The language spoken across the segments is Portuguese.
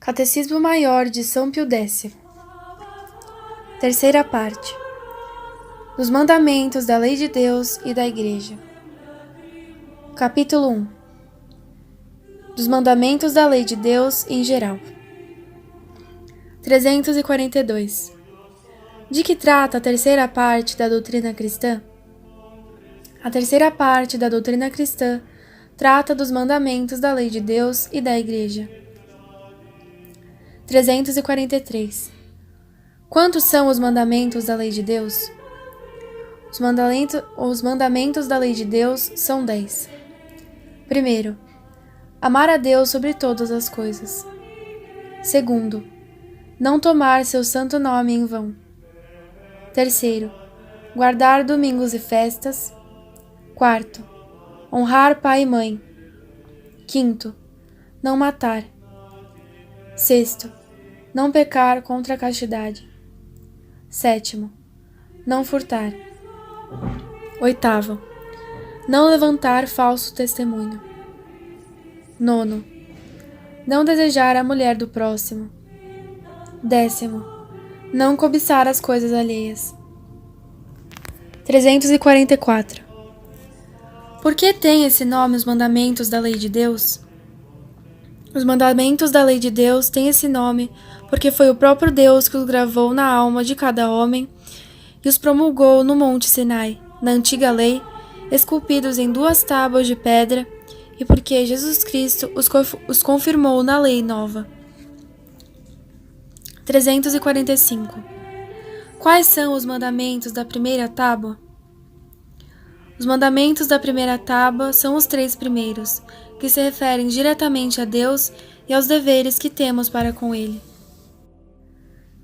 Catecismo Maior de São Pio X. Terceira parte. Dos mandamentos da lei de Deus e da Igreja. Capítulo 1. Dos mandamentos da lei de Deus em geral. 342. De que trata a terceira parte da doutrina cristã? A terceira parte da doutrina cristã trata dos mandamentos da lei de Deus e da Igreja. 343. Quantos são os mandamentos da lei de Deus? Os mandamentos da lei de Deus são 10. Primeiro, amar a Deus sobre todas as coisas. Segundo, não tomar seu santo nome em vão. Terceiro, guardar domingos e festas. Quarto, honrar pai e mãe. Quinto, não matar. Sexto, não pecar contra a castidade. Sétimo, não furtar. Oitavo, não levantar falso testemunho. Nono, não desejar a mulher do próximo. Décimo, não cobiçar as coisas alheias. 344. Por que tem esse nome os mandamentos da lei de Deus? Os mandamentos da lei de Deus têm esse nome porque foi o próprio Deus que os gravou na alma de cada homem e os promulgou no Monte Sinai, na antiga lei, esculpidos em 2 tábuas de pedra, e porque Jesus Cristo os confirmou na lei nova. 345. Quais são os mandamentos da primeira tábua? Os mandamentos da primeira tábua são os 3 primeiros, que se referem diretamente a Deus e aos deveres que temos para com Ele.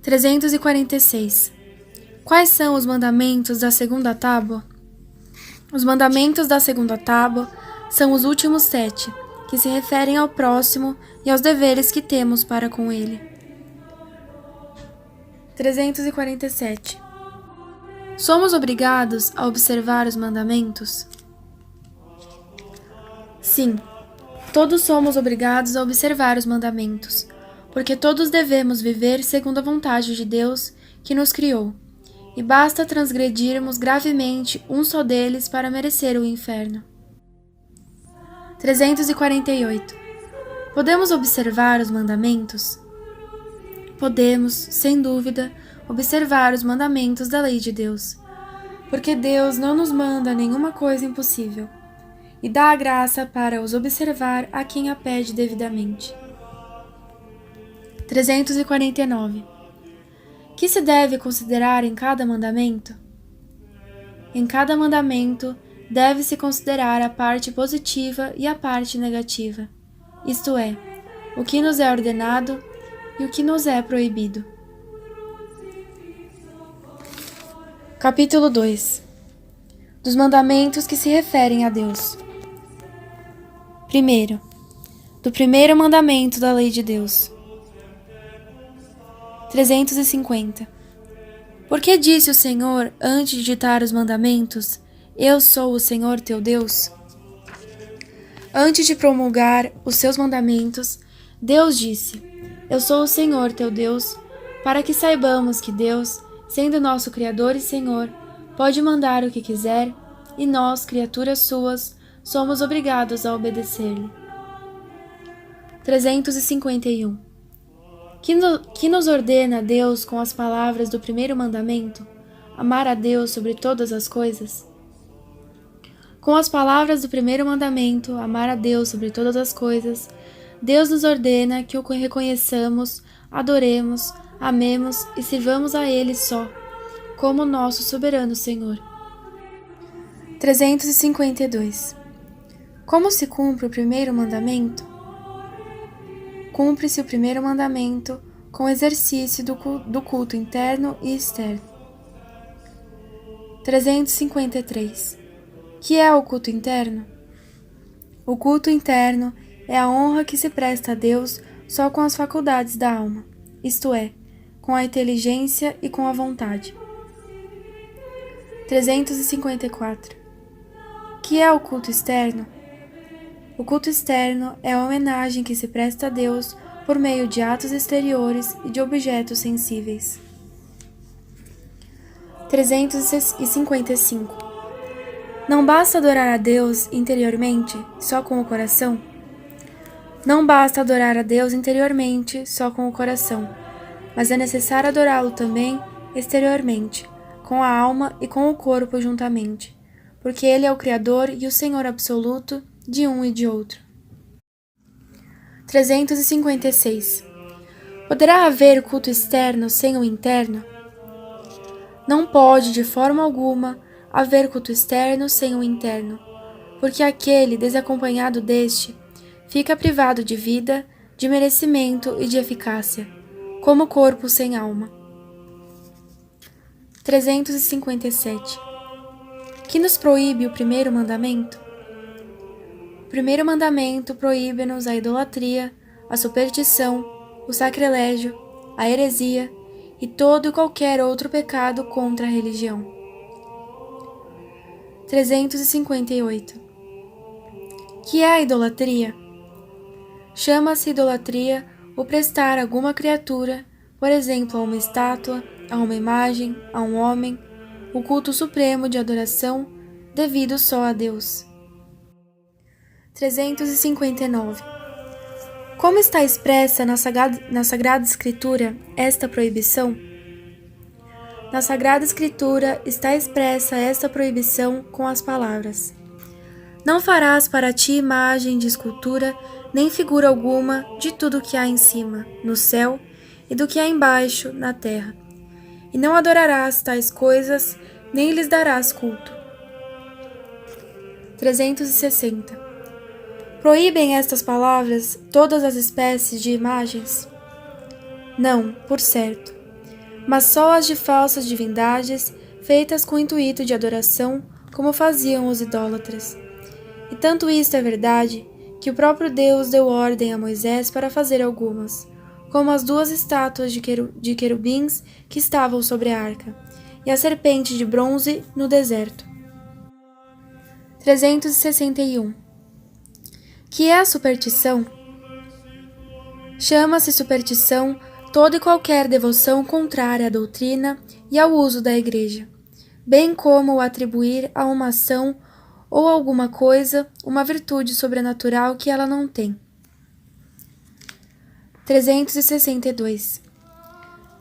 346. Quais são os mandamentos da segunda tábua? Os mandamentos da segunda tábua são os últimos 7, que se referem ao próximo e aos deveres que temos para com Ele. 347. Somos obrigados a observar os mandamentos? Sim, todos somos obrigados a observar os mandamentos, porque todos devemos viver segundo a vontade de Deus que nos criou, e basta transgredirmos gravemente um só deles para merecer o inferno. 348. Podemos observar os mandamentos? Podemos, sem dúvida, observar os mandamentos da lei de Deus, porque Deus não nos manda nenhuma coisa impossível, e dá a graça para os observar a quem a pede devidamente. 349. Que se deve considerar em cada mandamento? Em cada mandamento deve-se considerar a parte positiva e a parte negativa, isto é, o que nos é ordenado e o que nos é proibido. Capítulo 2. Dos mandamentos que se referem a Deus. Primeiro, do primeiro mandamento da lei de Deus. 350. Por que disse o Senhor antes de ditar os mandamentos: Eu sou o Senhor teu Deus? Antes de promulgar os seus mandamentos, Deus disse: Eu sou o Senhor teu Deus, para que saibamos que Deus, sendo nosso Criador e Senhor, pode mandar o que quiser, e nós, criaturas suas, somos obrigados a obedecer-lhe. 351. Que nos ordena Deus com as palavras do primeiro mandamento, amar a Deus sobre todas as coisas? Com as palavras do primeiro mandamento, amar a Deus sobre todas as coisas, Deus nos ordena que o reconheçamos, adoremos, amemos e sirvamos a Ele só, como nosso soberano Senhor. 352. Como se cumpre o primeiro mandamento? Cumpre-se o primeiro mandamento com o exercício do culto interno e externo. 353. Que é o culto interno? O culto interno é a honra que se presta a Deus só com as faculdades da alma, isto é, com a inteligência e com a vontade. 354. Que é o culto externo? O culto externo é a homenagem que se presta a Deus por meio de atos exteriores e de objetos sensíveis. 355. Não basta adorar a Deus interiormente, só com o coração? Não basta adorar a Deus interiormente, só com o coração, mas é necessário adorá-lo também exteriormente, com a alma e com o corpo juntamente, porque Ele é o Criador e o Senhor absoluto de um e de outro. 356. Poderá haver culto externo sem o interno? Não pode, de forma alguma, haver culto externo sem o interno, porque aquele desacompanhado deste fica privado de vida, de merecimento e de eficácia, como corpo sem alma. 357. Que nos proíbe o primeiro mandamento? O primeiro mandamento proíbe-nos a idolatria, a superstição, o sacrilégio, a heresia e todo e qualquer outro pecado contra a religião. 358. Que é a idolatria? Chama-se idolatria o prestar a alguma criatura, por exemplo, a uma estátua, a uma imagem, a um homem, o culto supremo de adoração devido só a Deus. 359. Como está expressa na Sagrada Escritura esta proibição? Na Sagrada Escritura está expressa esta proibição com as palavras: Não farás para ti imagem de escultura, nem figura alguma de tudo que há em cima, no céu, e do que há embaixo, na terra. E não adorarás tais coisas, nem lhes darás culto. 360. Proíbem estas palavras todas as espécies de imagens? Não, por certo, mas só as de falsas divindades, feitas com o intuito de adoração, como faziam os idólatras. E tanto isto é verdade, que o próprio Deus deu ordem a Moisés para fazer algumas, como as 2 estátuas de querubins que estavam sobre a arca, e a serpente de bronze no deserto. 361. Que é a superstição? Chama-se superstição toda e qualquer devoção contrária à doutrina e ao uso da Igreja, bem como o atribuir a uma ação ou alguma coisa uma virtude sobrenatural que ela não tem. 362.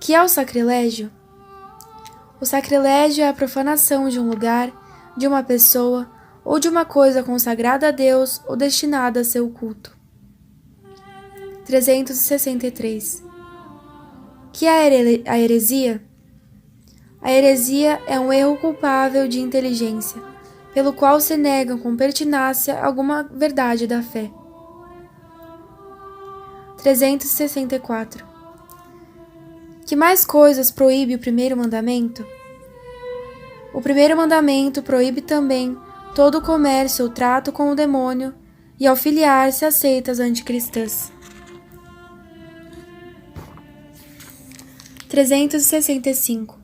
Que é o sacrilégio? O sacrilégio é a profanação de um lugar, de uma pessoa ou de uma coisa consagrada a Deus ou destinada a seu culto. 363. Que é a heresia? A heresia é um erro culpável de inteligência, pelo qual se nega com pertinácia alguma verdade da fé. 364. Que mais coisas proíbe o primeiro mandamento? O primeiro mandamento proíbe também todo o comércio ou trato com o demônio e ao filiar-se a seitas anticristãs. 365.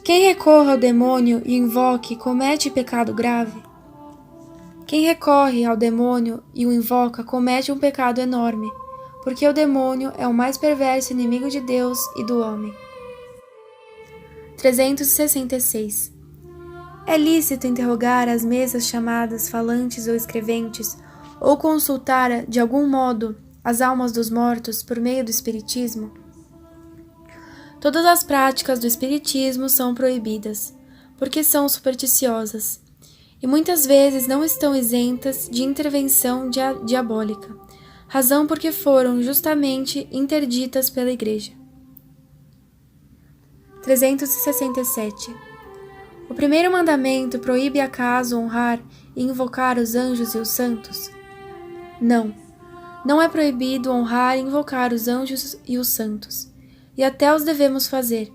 Quem recorre ao demônio e invoque comete pecado grave? Quem recorre ao demônio e o invoca comete um pecado enorme, porque o demônio é o mais perverso inimigo de Deus e do homem. 366. É lícito interrogar as mesas chamadas falantes ou escreventes, ou consultar, de algum modo, as almas dos mortos por meio do espiritismo? Todas as práticas do espiritismo são proibidas, porque são supersticiosas, e muitas vezes não estão isentas de intervenção diabólica, razão porque foram justamente interditas pela Igreja. 367. O primeiro mandamento proíbe acaso honrar e invocar os anjos e os santos? Não, não é proibido honrar e invocar os anjos e os santos, e até os devemos fazer,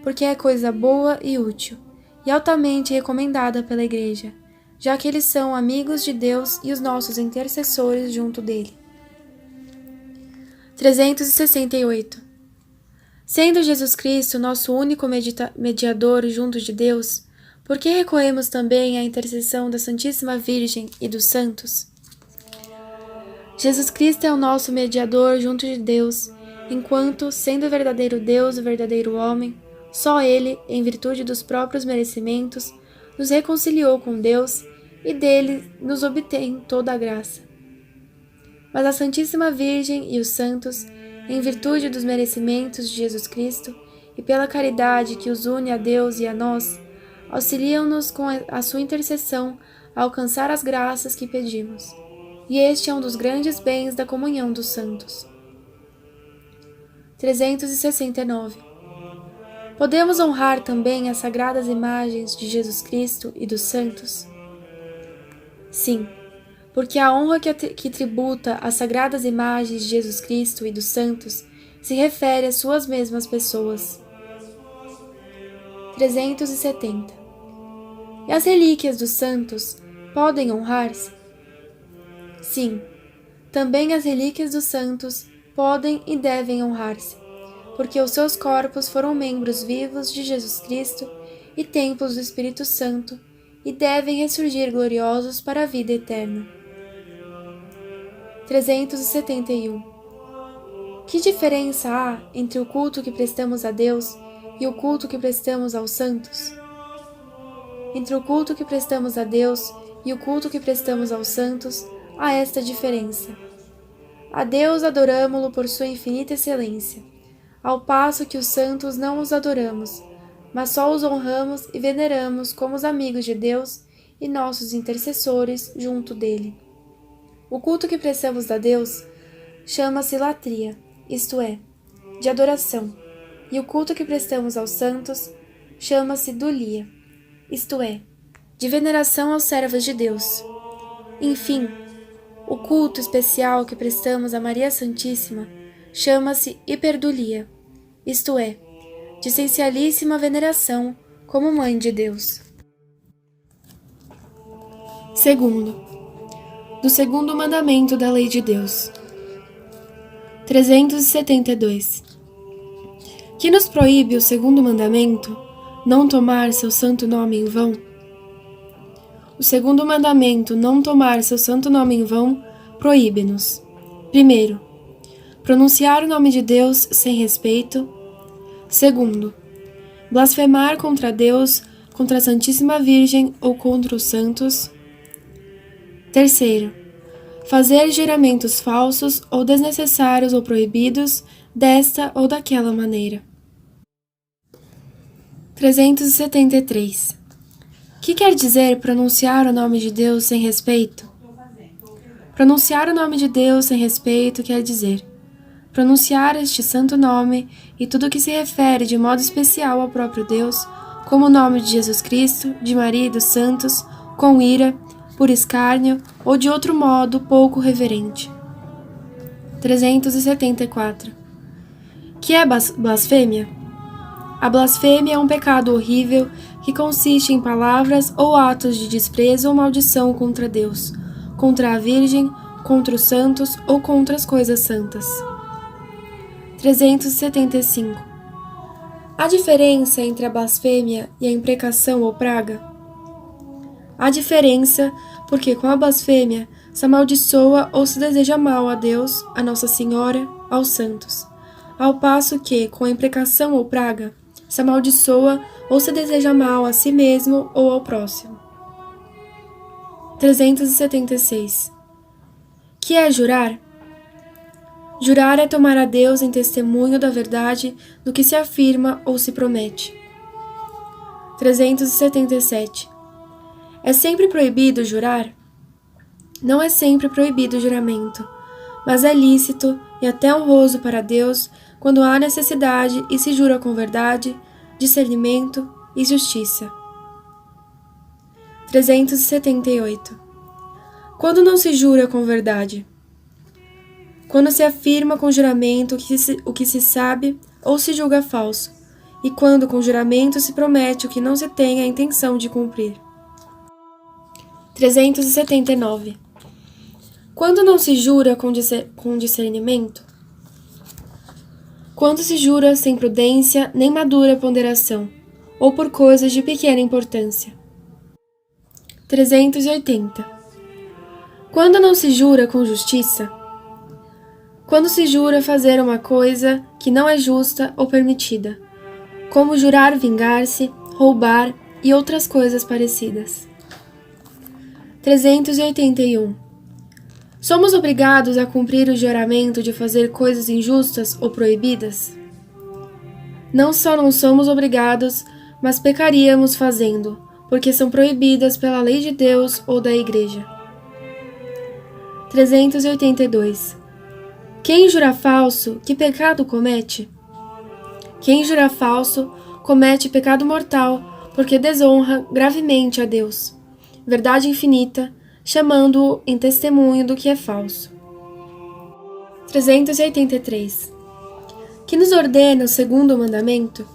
porque é coisa boa e útil, e altamente recomendada pela Igreja, já que eles são amigos de Deus e os nossos intercessores junto dele. 368. Sendo Jesus Cristo nosso único mediador junto de Deus, por que recorremos também à intercessão da Santíssima Virgem e dos santos? Jesus Cristo é o nosso mediador junto de Deus, enquanto, sendo o verdadeiro Deus e o verdadeiro homem, só Ele, em virtude dos próprios merecimentos, nos reconciliou com Deus e dele nos obtém toda a graça. Mas a Santíssima Virgem e os santos, em virtude dos merecimentos de Jesus Cristo e pela caridade que os une a Deus e a nós, auxiliam-nos com a sua intercessão a alcançar as graças que pedimos. E este é um dos grandes bens da comunhão dos santos. 369. Podemos honrar também as sagradas imagens de Jesus Cristo e dos santos? Sim, porque a honra que tributa às sagradas imagens de Jesus Cristo e dos santos se refere às suas mesmas pessoas. 370. E as relíquias dos santos podem honrar-se? Sim, também as relíquias dos santos podem e devem honrar-se, porque os seus corpos foram membros vivos de Jesus Cristo e templos do Espírito Santo e devem ressurgir gloriosos para a vida eterna. 371. Que diferença há entre o culto que prestamos a Deus e o culto que prestamos aos santos? Entre o culto que prestamos a Deus e o culto que prestamos aos santos há esta diferença. A Deus adoramo-lo por sua infinita excelência, ao passo que os santos não os adoramos, mas só os honramos e veneramos como os amigos de Deus e nossos intercessores junto dele. O culto que prestamos a Deus chama-se latria, isto é, de adoração, e o culto que prestamos aos santos chama-se dulia, isto é, de veneração aos servos de Deus. Enfim, o culto especial que prestamos a Maria Santíssima chama-se hiperdulia, isto é, de essencialíssima veneração como Mãe de Deus. Segundo, do segundo mandamento da lei de Deus. 372. Que nos proíbe o segundo mandamento, não tomar seu santo nome em vão? O segundo mandamento, não tomar seu santo nome em vão, proíbe-nos: primeiro, pronunciar o nome de Deus sem respeito; segundo, blasfemar contra Deus, contra a Santíssima Virgem ou contra os santos; terceiro, fazer juramentos falsos ou desnecessários ou proibidos desta ou daquela maneira. 373. Que quer dizer pronunciar o nome de Deus sem respeito? Pronunciar o nome de Deus sem respeito quer dizer pronunciar este santo nome e tudo que se refere de modo especial ao próprio Deus, como o nome de Jesus Cristo, de Maria e dos santos, com ira, por escárnio ou de outro modo pouco reverente. 374. Que é blasfêmia? A blasfêmia é um pecado horrível que consiste em palavras ou atos de desprezo ou maldição contra Deus, contra a Virgem, contra os santos ou contra as coisas santas. 375. Há diferença entre a blasfêmia e a imprecação ou praga? Há diferença porque com a blasfêmia se amaldiçoa ou se deseja mal a Deus, a Nossa Senhora, aos santos, ao passo que, com a imprecação ou praga, se amaldiçoa ou se deseja mal a si mesmo ou ao próximo. 376. Que é jurar? Jurar é tomar a Deus em testemunho da verdade do que se afirma ou se promete. 377. É sempre proibido jurar? Não é sempre proibido o juramento, mas é lícito e até honroso para Deus quando há necessidade e se jura com verdade, discernimento e justiça. 378. Quando não se jura com verdade? Quando se afirma com juramento o que se sabe ou se julga falso, e quando com juramento se promete o que não se tem a intenção de cumprir. 379. Quando não se jura com discernimento? Quando se jura sem prudência nem madura ponderação, ou por coisas de pequena importância. 380. Quando não se jura com justiça? Quando se jura fazer uma coisa que não é justa ou permitida, como jurar vingar-se, roubar e outras coisas parecidas. 381. Somos obrigados a cumprir o juramento de fazer coisas injustas ou proibidas? Não só não somos obrigados, mas pecaríamos fazendo, porque são proibidas pela lei de Deus ou da Igreja. 382. Quem jura falso, que pecado comete? Quem jura falso, comete pecado mortal, porque desonra gravemente a Deus, verdade infinita, chamando-o em testemunho do que é falso. 383. Que nos ordena o segundo mandamento?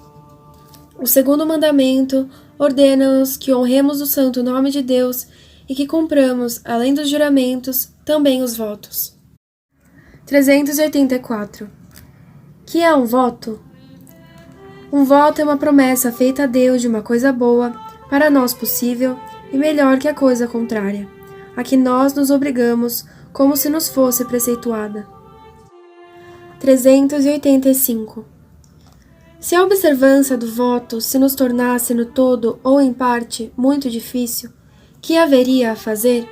O segundo mandamento ordena-nos que honremos o santo nome de Deus e que cumpramos, além dos juramentos, também os votos. 384. Que é um voto? Um voto é uma promessa feita a Deus de uma coisa boa, para nós possível e melhor que a coisa contrária, a que nós nos obrigamos como se nos fosse preceituada. 385. Se a observância do voto se nos tornasse no todo ou em parte muito difícil, que haveria a fazer?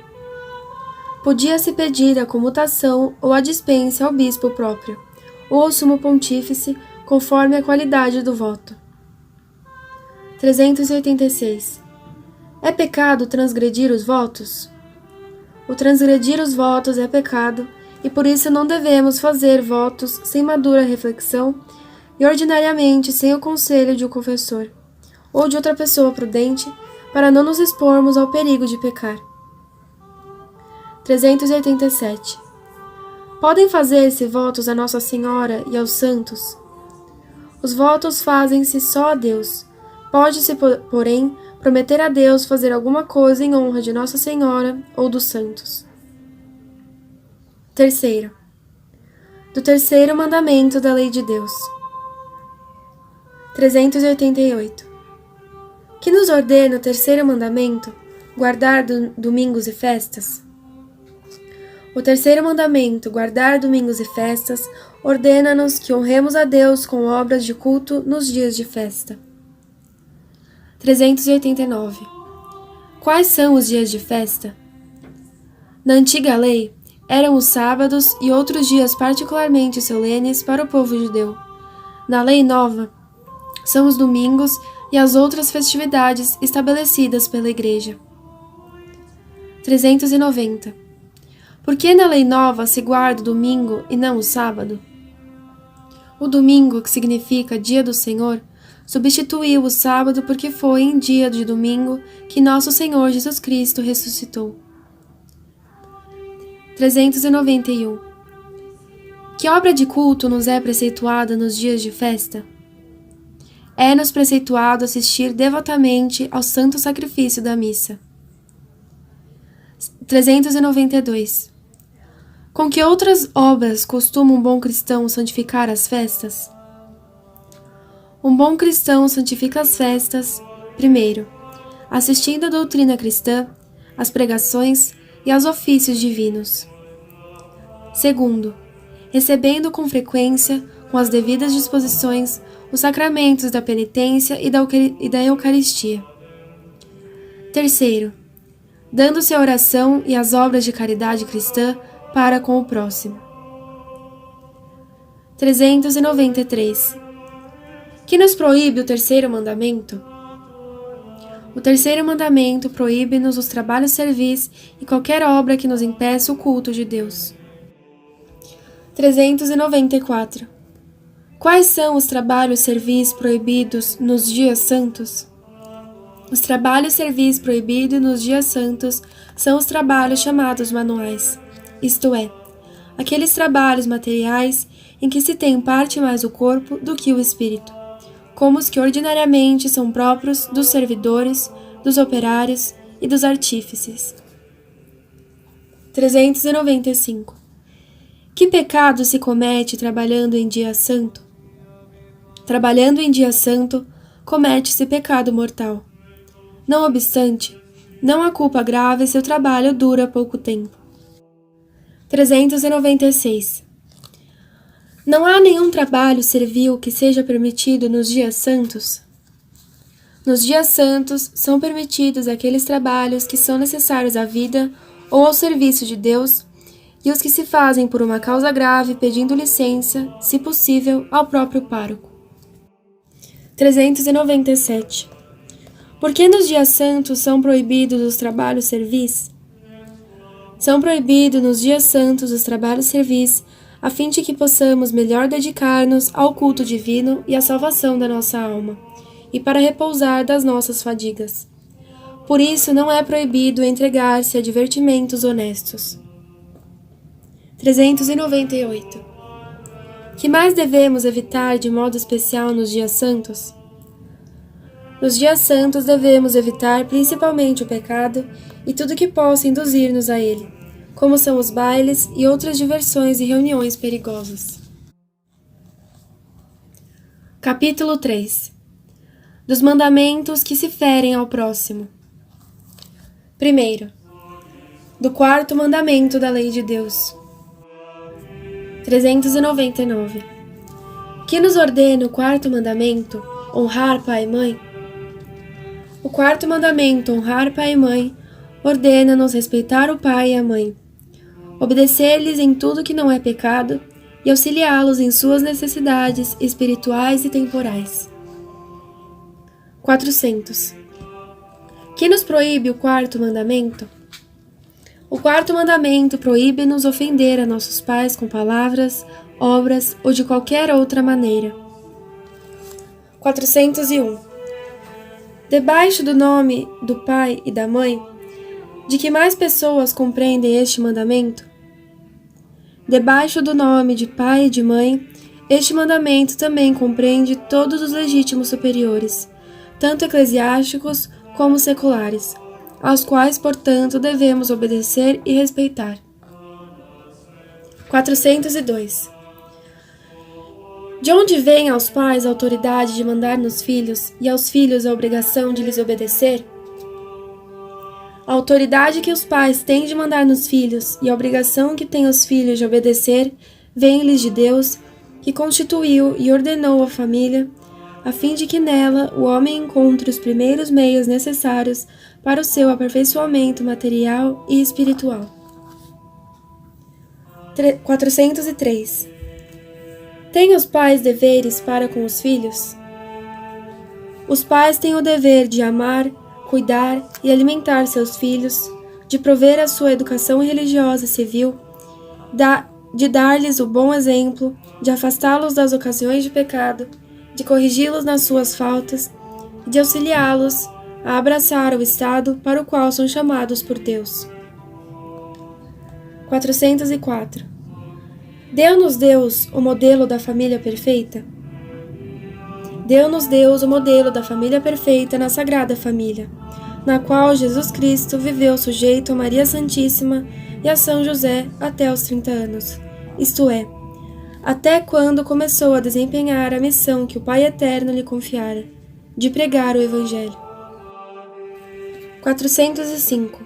Podia-se pedir a comutação ou a dispensa ao bispo próprio, ou ao sumo pontífice, conforme a qualidade do voto. 386. É pecado transgredir os votos? O transgredir os votos é pecado, e por isso não devemos fazer votos sem madura reflexão e ordinariamente sem o conselho de um confessor, ou de outra pessoa prudente, para não nos expormos ao perigo de pecar. 387. Podem fazer-se votos a Nossa Senhora e aos santos? Os votos fazem-se só a Deus. Pode-se, porém, prometer a Deus fazer alguma coisa em honra de Nossa Senhora ou dos santos. 3. Do terceiro mandamento da lei de Deus. 388. Que nos ordena o terceiro mandamento, guardar domingos e festas? O terceiro mandamento, guardar domingos e festas, ordena-nos que honremos a Deus com obras de culto nos dias de festa. 389. Quais são os dias de festa? Na antiga lei, eram os sábados e outros dias particularmente solenes para o povo judeu. Na lei nova, são os domingos e as outras festividades estabelecidas pela Igreja. 390. Por que na lei nova se guarda o domingo e não o sábado? O domingo, que significa dia do Senhor, substituiu o sábado porque foi em dia de domingo que nosso Senhor Jesus Cristo ressuscitou. 391. Que obra de culto nos é preceituada nos dias de festa? É-nos preceituado assistir devotamente ao santo sacrifício da missa. 392. Com que outras obras costuma um bom cristão santificar as festas? Um bom cristão santifica as festas, primeiro, assistindo à doutrina cristã, às pregações e aos ofícios divinos. Segundo, recebendo com frequência, com as devidas disposições, os sacramentos da penitência e da Eucaristia. Terceiro, dando-se a oração e as obras de caridade cristã para com o próximo. 393. Que nos proíbe o terceiro mandamento? O terceiro mandamento proíbe-nos os trabalhos servis e qualquer obra que nos impeça o culto de Deus. 394. Quais são os trabalhos servis proibidos nos dias santos? Os trabalhos servis proibidos nos dias santos são os trabalhos chamados manuais, isto é, aqueles trabalhos materiais em que se tem parte mais o corpo do que o espírito, como os que ordinariamente são próprios dos servidores, dos operários e dos artífices. 395. Que pecado se comete trabalhando em dia santo? Trabalhando em dia santo, comete-se pecado mortal. Não obstante, não há culpa grave se o trabalho dura pouco tempo. 396. Não há nenhum trabalho servil que seja permitido nos dias santos? Nos dias santos são permitidos aqueles trabalhos que são necessários à vida ou ao serviço de Deus e os que se fazem por uma causa grave pedindo licença, se possível, ao próprio pároco. 397. Por que nos dias santos são proibidos os trabalhos servis? São proibidos nos dias santos os trabalhos servis, a fim de que possamos melhor dedicar-nos ao culto divino e à salvação da nossa alma, e para repousar das nossas fadigas. Por isso não é proibido entregar-se a divertimentos honestos. 398. Que mais devemos evitar de modo especial nos dias santos? Nos dias santos devemos evitar principalmente o pecado e tudo que possa induzir-nos a ele, como são os bailes e outras diversões e reuniões perigosas. Capítulo 3. Dos mandamentos que se ferem ao próximo. Primeiro, do quarto mandamento da lei de Deus. 399. Que nos ordena o quarto mandamento, honrar pai e mãe? O quarto mandamento, honrar pai e mãe, ordena-nos respeitar o pai e a mãe, obedecer-lhes em tudo que não é pecado e auxiliá-los em suas necessidades espirituais e temporais. 400. Que nos proíbe o quarto mandamento? O quarto mandamento proíbe-nos ofender a nossos pais com palavras, obras ou de qualquer outra maneira. 401. Debaixo do nome do pai e da mãe, de que mais pessoas compreendem este mandamento? Debaixo do nome de pai e de mãe, este mandamento também compreende todos os legítimos superiores, tanto eclesiásticos como seculares, aos quais, portanto, devemos obedecer e respeitar. 402. De onde vem aos pais a autoridade de mandar nos filhos e aos filhos a obrigação de lhes obedecer? A autoridade que os pais têm de mandar nos filhos e a obrigação que têm os filhos de obedecer vem-lhes de Deus, que constituiu e ordenou a família, a fim de que nela o homem encontre os primeiros meios necessários para o seu aperfeiçoamento material e espiritual. 403. Têm os pais deveres para com os filhos? Os pais têm o dever de amar, cuidar e alimentar seus filhos, de prover a sua educação religiosa e civil, de dar-lhes o bom exemplo, de afastá-los das ocasiões de pecado, de corrigi-los nas suas faltas e de auxiliá-los a abraçar o estado para o qual são chamados por Deus. 404. Deu-nos Deus o modelo da família perfeita? Deu-nos Deus o modelo da família perfeita na Sagrada Família, na qual Jesus Cristo viveu sujeito a Maria Santíssima e a São José até os 30 anos, isto é, até quando começou a desempenhar a missão que o Pai Eterno lhe confiara, de pregar o Evangelho. 405.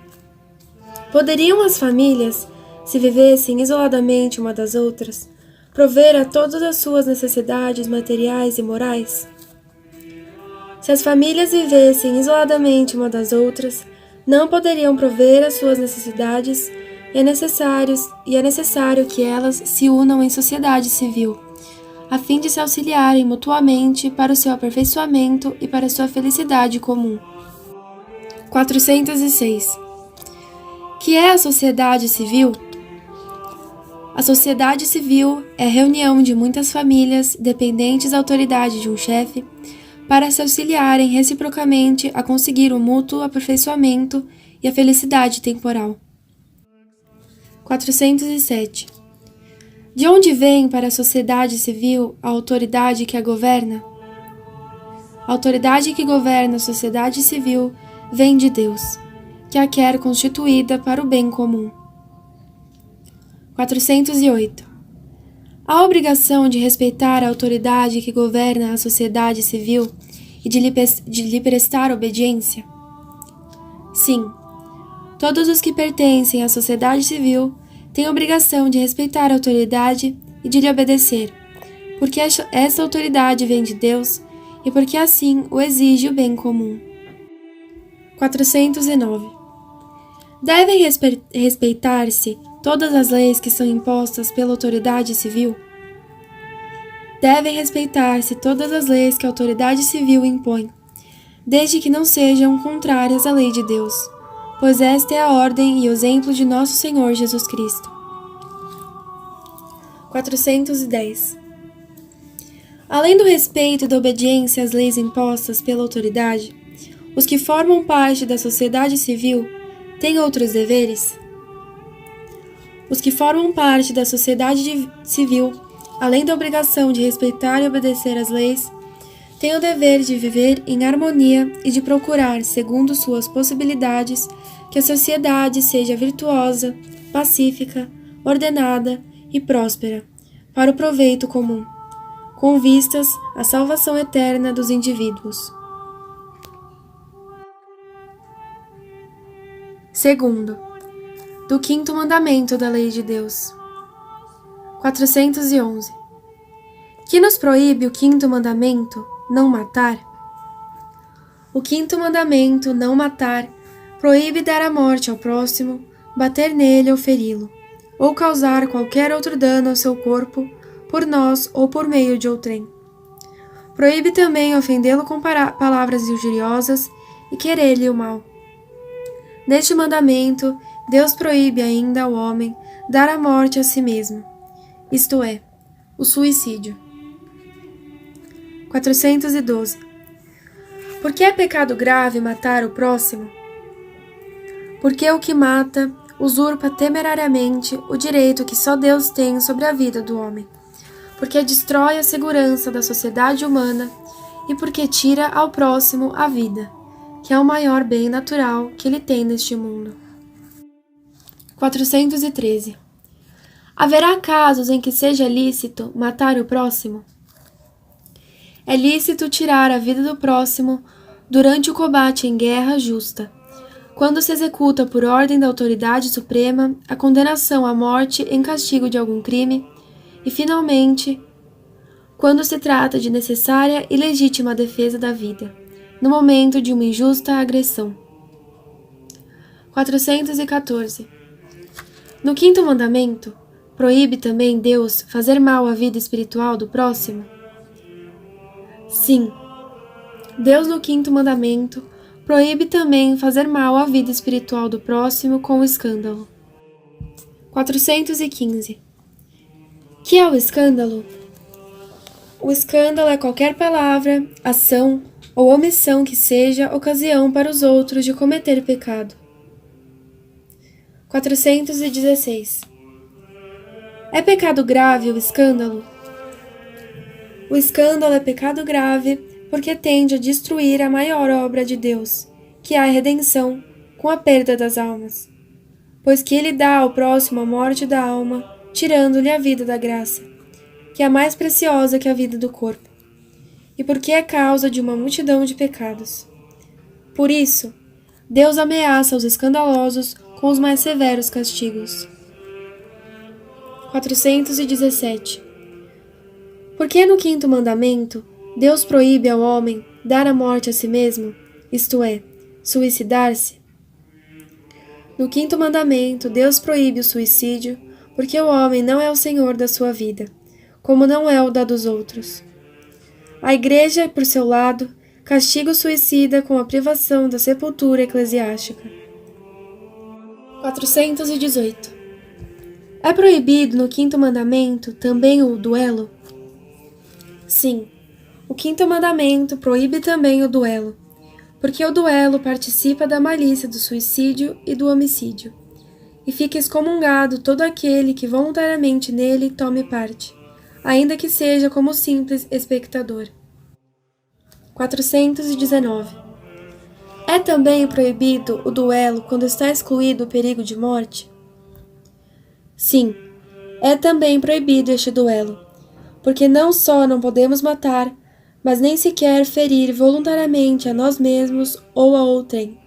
Poderiam as famílias, se vivessem isoladamente uma das outras, prover a todas as suas necessidades materiais e morais? Se as famílias vivessem isoladamente uma das outras, não poderiam prover as suas necessidades e é necessário que elas se unam em sociedade civil, a fim de se auxiliarem mutuamente para o seu aperfeiçoamento e para a sua felicidade comum. 406. Que é a sociedade civil? A sociedade civil é a reunião de muitas famílias dependentes da autoridade de um chefe para se auxiliarem reciprocamente a conseguir o mútuo aperfeiçoamento e a felicidade temporal. 407. De onde vem para a sociedade civil a autoridade que a governa? A autoridade que governa a sociedade civil vem de Deus, que a quer constituída para o bem comum. 408. A obrigação de respeitar a autoridade que governa a sociedade civil e de lhe prestar obediência? Sim, todos os que pertencem à sociedade civil têm a obrigação de respeitar a autoridade e de lhe obedecer, porque esta autoridade vem de Deus e porque assim o exige o bem comum. 409. Devem respeitar-se todas as leis que são impostas pela autoridade civil? Devem respeitar-se todas as leis que a autoridade civil impõe, desde que não sejam contrárias à lei de Deus, pois esta é a ordem e o exemplo de nosso Senhor Jesus Cristo. 410. Além do respeito e da obediência às leis impostas pela autoridade, os que formam parte da sociedade civil têm outros deveres? Os que formam parte da sociedade civil, além da obrigação de respeitar e obedecer às leis, têm o dever de viver em harmonia e de procurar, segundo suas possibilidades, que a sociedade seja virtuosa, pacífica, ordenada e próspera, para o proveito comum, com vistas à salvação eterna dos indivíduos. Segundo, do quinto mandamento da lei de Deus. 411. Que nos proíbe o quinto mandamento, não matar? O quinto mandamento, não matar, proíbe dar a morte ao próximo, bater nele ou feri-lo, ou causar qualquer outro dano ao seu corpo, por nós ou por meio de outrem. Proíbe também ofendê-lo com palavras injuriosas e querer-lhe o mal. Neste mandamento, Deus proíbe ainda ao homem dar a morte a si mesmo, isto é, o suicídio. 412. Por que é pecado grave matar o próximo? Porque o que mata usurpa temerariamente o direito que só Deus tem sobre a vida do homem, porque destrói a segurança da sociedade humana e porque tira ao próximo a vida, que é o maior bem natural que ele tem neste mundo. 413. Haverá casos em que seja lícito matar o próximo? É lícito tirar a vida do próximo durante o combate em guerra justa, quando se executa por ordem da autoridade suprema a condenação à morte em castigo de algum crime, e, finalmente, quando se trata de necessária e legítima defesa da vida, no momento de uma injusta agressão. 414. No quinto mandamento, proíbe também Deus fazer mal à vida espiritual do próximo? Sim. Deus, no quinto mandamento, proíbe também fazer mal à vida espiritual do próximo com o escândalo. 415. Que é o escândalo? O escândalo é qualquer palavra, ação ou omissão que seja ocasião para os outros de cometer pecado. 416. É pecado grave o escândalo? O escândalo é pecado grave porque tende a destruir a maior obra de Deus, que é a redenção, com a perda das almas, pois que ele dá ao próximo a morte da alma, tirando-lhe a vida da graça, que é mais preciosa que a vida do corpo, e porque é causa de uma multidão de pecados. Por isso, Deus ameaça os escandalosos com os mais severos castigos. 417. Porque no quinto mandamento, Deus proíbe ao homem dar a morte a si mesmo, isto é, suicidar-se? No quinto mandamento, Deus proíbe o suicídio, porque o homem não é o senhor da sua vida, como não é o da dos outros. A Igreja, por seu lado, castiga o suicida com a privação da sepultura eclesiástica. 418. É proibido no quinto mandamento também o duelo? Sim, o quinto mandamento proíbe também o duelo, porque o duelo participa da malícia do suicídio e do homicídio, e fica excomungado todo aquele que voluntariamente nele tome parte, ainda que seja como simples espectador. 419. É também proibido o duelo quando está excluído o perigo de morte? Sim, é também proibido este duelo, porque não só não podemos matar, mas nem sequer ferir voluntariamente a nós mesmos ou a outrem.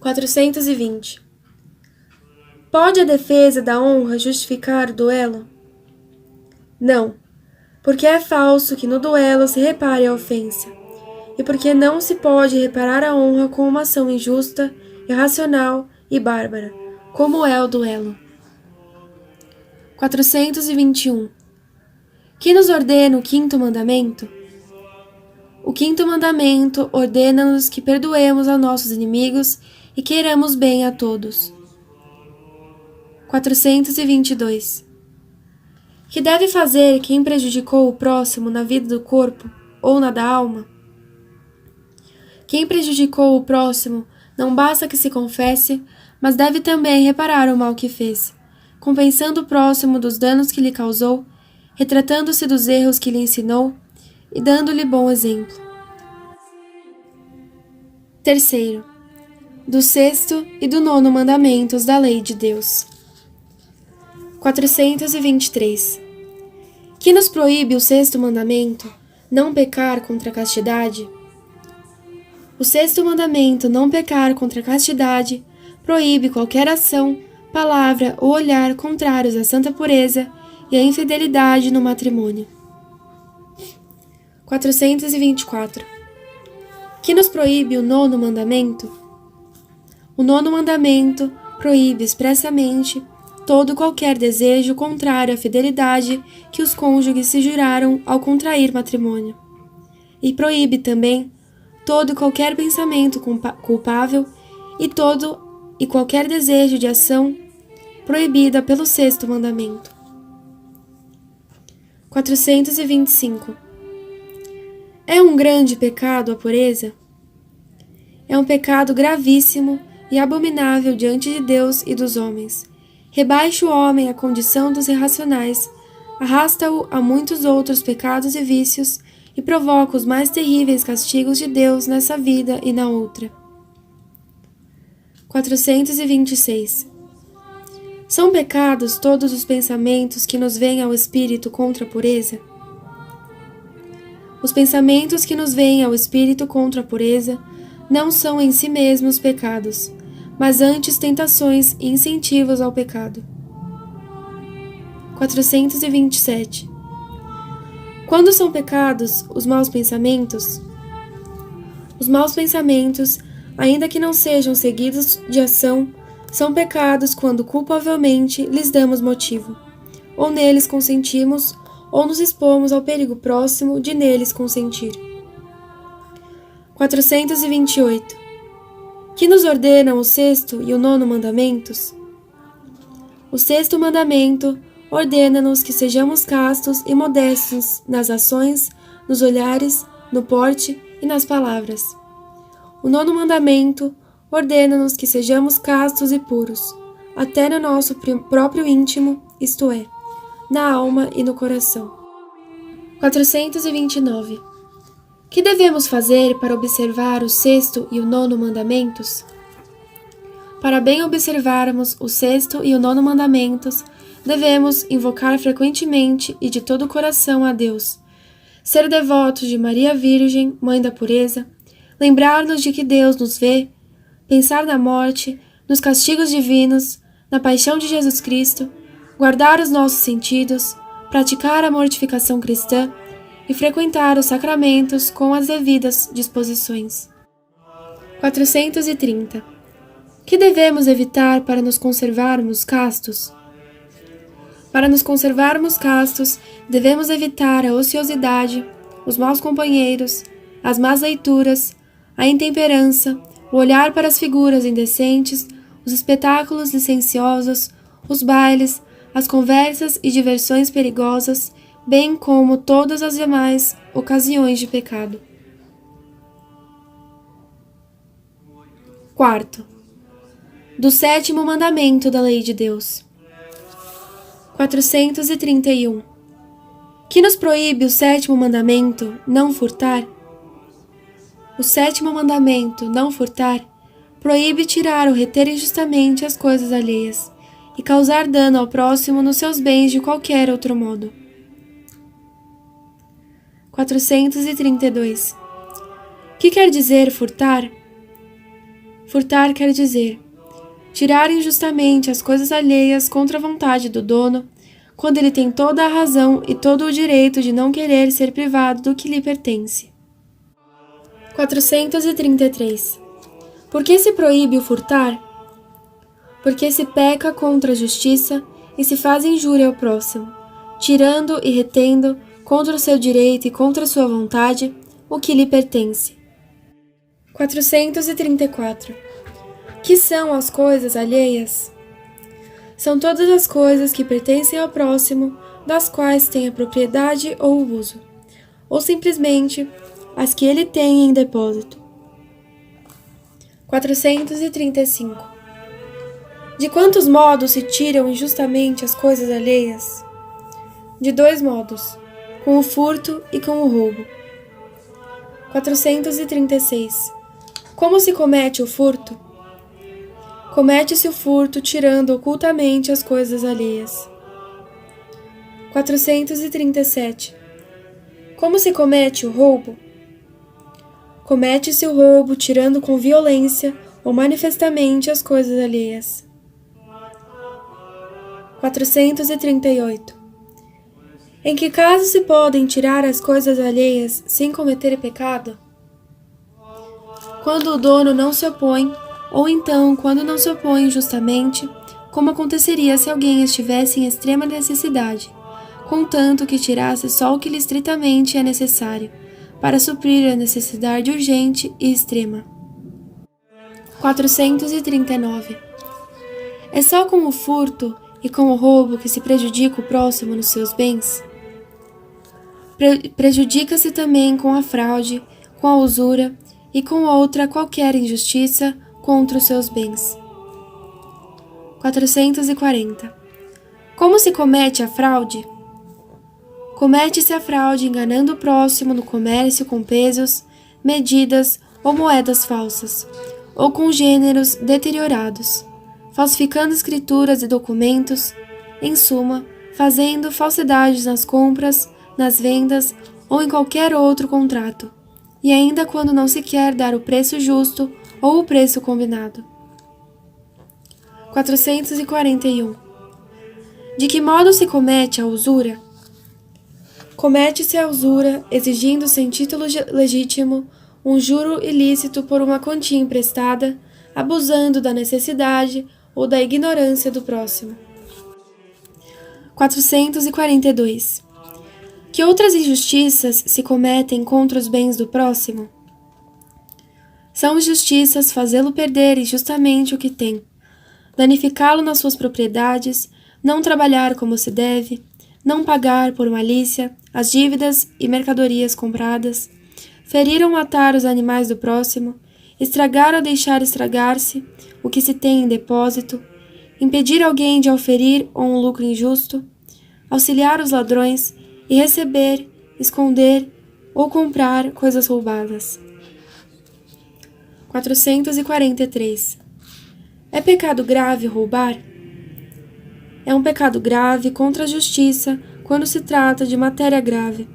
420. Pode a defesa da honra justificar o duelo? Não, porque é falso que no duelo se repare a ofensa, e porque não se pode reparar a honra com uma ação injusta, irracional e bárbara, como é o duelo. 421. Que nos ordena o quinto mandamento? O quinto mandamento ordena-nos que perdoemos a nossos inimigos e queiramos bem a todos. 422. Que deve fazer quem prejudicou o próximo na vida do corpo ou na da alma? Quem prejudicou o próximo não basta que se confesse, mas deve também reparar o mal que fez, compensando o próximo dos danos que lhe causou, retratando-se dos erros que lhe ensinou e dando-lhe bom exemplo. Terceiro, do sexto e do nono mandamentos da lei de Deus. 423. Que nos proíbe o sexto mandamento, não pecar contra a castidade? O sexto mandamento, não pecar contra a castidade, proíbe qualquer ação, palavra ou olhar contrários à santa pureza e à infidelidade no matrimônio. 424. Que nos proíbe o nono mandamento? O nono mandamento proíbe expressamente todo qualquer desejo contrário à fidelidade que os cônjuges se juraram ao contrair matrimônio. E proíbe também todo qualquer pensamento culpável e qualquer desejo de ação proibida pelo sexto mandamento. 425. É um grande pecado a pureza? É um pecado gravíssimo e abominável diante de Deus e dos homens. Rebaixa o homem à condição dos irracionais, arrasta-o a muitos outros pecados e vícios e provoca os mais terríveis castigos de Deus nessa vida e na outra. 426. São pecados todos os pensamentos que nos vêm ao espírito contra a pureza? Os pensamentos que nos vêm ao espírito contra a pureza não são em si mesmos pecados, mas antes tentações e incentivos ao pecado. 427. Quando são pecados os maus pensamentos? Os maus pensamentos, ainda que não sejam seguidos de ação, são pecados quando culpavelmente lhes damos motivo, ou neles consentimos, ou nos expomos ao perigo próximo de neles consentir. 428. Que nos ordenam o sexto e o nono mandamentos? O sexto mandamento ordena-nos que sejamos castos e modestos nas ações, nos olhares, no porte e nas palavras. O nono mandamento ordena-nos que sejamos castos e puros, até no nosso próprio íntimo, isto é, na alma e no coração. 429. Que devemos fazer para observar o sexto e o nono mandamentos? Para bem observarmos o sexto e o nono mandamentos, devemos invocar frequentemente e de todo o coração a Deus, ser devotos de Maria Virgem, Mãe da Pureza, lembrar-nos de que Deus nos vê, pensar na morte, nos castigos divinos, na paixão de Jesus Cristo, guardar os nossos sentidos, praticar a mortificação cristã e frequentar os sacramentos com as devidas disposições. 430. Que devemos evitar para nos conservarmos castos? Para nos conservarmos castos, devemos evitar a ociosidade, os maus companheiros, as más leituras, a intemperança, o olhar para as figuras indecentes, os espetáculos licenciosos, os bailes, as conversas e diversões perigosas, bem como todas as demais ocasiões de pecado. 4. Do sétimo mandamento da lei de Deus. 431. Que nos proíbe o sétimo mandamento, não furtar? O sétimo mandamento, não furtar, proíbe tirar ou reter injustamente as coisas alheias e causar dano ao próximo nos seus bens de qualquer outro modo. 432. Que quer dizer furtar? Furtar quer dizer tirar injustamente as coisas alheias contra a vontade do dono, quando ele tem toda a razão e todo o direito de não querer ser privado do que lhe pertence. 433. Por que se proíbe o furtar? Porque se peca contra a justiça e se faz injúria ao próximo, tirando e retendo, contra o seu direito e contra a sua vontade, o que lhe pertence. 434. Que são as coisas alheias? São todas as coisas que pertencem ao próximo, das quais tem a propriedade ou o uso, ou simplesmente as que ele tem em depósito. 435. De quantos modos se tiram injustamente as coisas alheias? De 2 modos, com o furto e com o roubo. 436. Como se comete o furto? Comete-se o furto tirando ocultamente as coisas alheias. 437. Como se comete o roubo? Comete-se o roubo tirando com violência ou manifestamente as coisas alheias. 438. Em que caso se podem tirar as coisas alheias sem cometer pecado? Quando o dono não se opõe, ou então quando não se opõe injustamente, como aconteceria se alguém estivesse em extrema necessidade, contanto que tirasse só o que lhe estritamente é necessário, para suprir a necessidade urgente e extrema. 439. É só com o furto e com o roubo que se prejudica o próximo nos seus bens? Prejudica-se também com a fraude, com a usura e com outra qualquer injustiça contra os seus bens. 440. Como se comete a fraude? Comete-se a fraude enganando o próximo no comércio com pesos, medidas ou moedas falsas, ou com gêneros deteriorados, falsificando escrituras e documentos, em suma, fazendo falsidades nas compras, nas vendas ou em qualquer outro contrato, e ainda quando não se quer dar o preço justo ou o preço combinado. 441. De que modo se comete a usura? Comete-se a usura exigindo sem título legítimo um juro ilícito por uma quantia emprestada, abusando da necessidade ou da ignorância do próximo. 442. Que outras injustiças se cometem contra os bens do próximo? São injustiças fazê-lo perder injustamente o que tem, danificá-lo nas suas propriedades, não trabalhar como se deve, não pagar por malícia as dívidas e mercadorias compradas, ferir ou matar os animais do próximo, estragar ou deixar estragar-se o que se tem em depósito, impedir alguém de auferir ou um lucro injusto, auxiliar os ladrões e receber, esconder ou comprar coisas roubadas. 443. É pecado grave roubar? É um pecado grave contra a justiça quando se trata de matéria grave,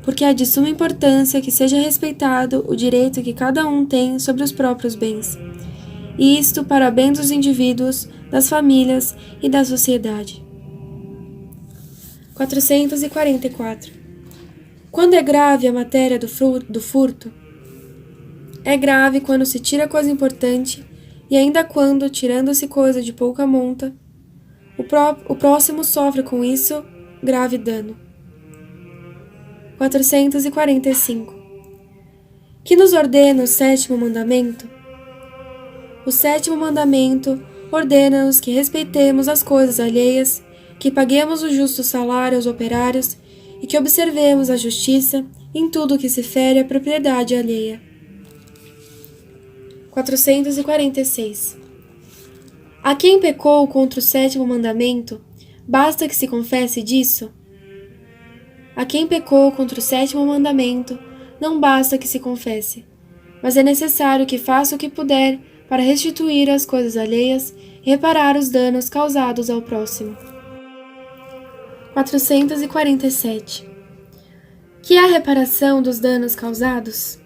porque é de suma importância que seja respeitado o direito que cada um tem sobre os próprios bens, e isto para bem dos indivíduos, das famílias e da sociedade. 444. Quando é grave a matéria do furto? É grave quando se tira coisa importante e ainda quando, tirando-se coisa de pouca monta, o próximo sofre com isso grave dano. 445. Que nos ordena o 7º mandamento? O 7º mandamento ordena-nos que respeitemos as coisas alheias, que paguemos o justo salário aos operários e que observemos a justiça em tudo o que se fere à propriedade alheia. 446. A quem pecou contra o 7º mandamento, basta que se confesse disso? A quem pecou contra o 7º mandamento, não basta que se confesse, mas é necessário que faça o que puder para restituir as coisas alheias e reparar os danos causados ao próximo. 447. Que é a reparação dos danos causados?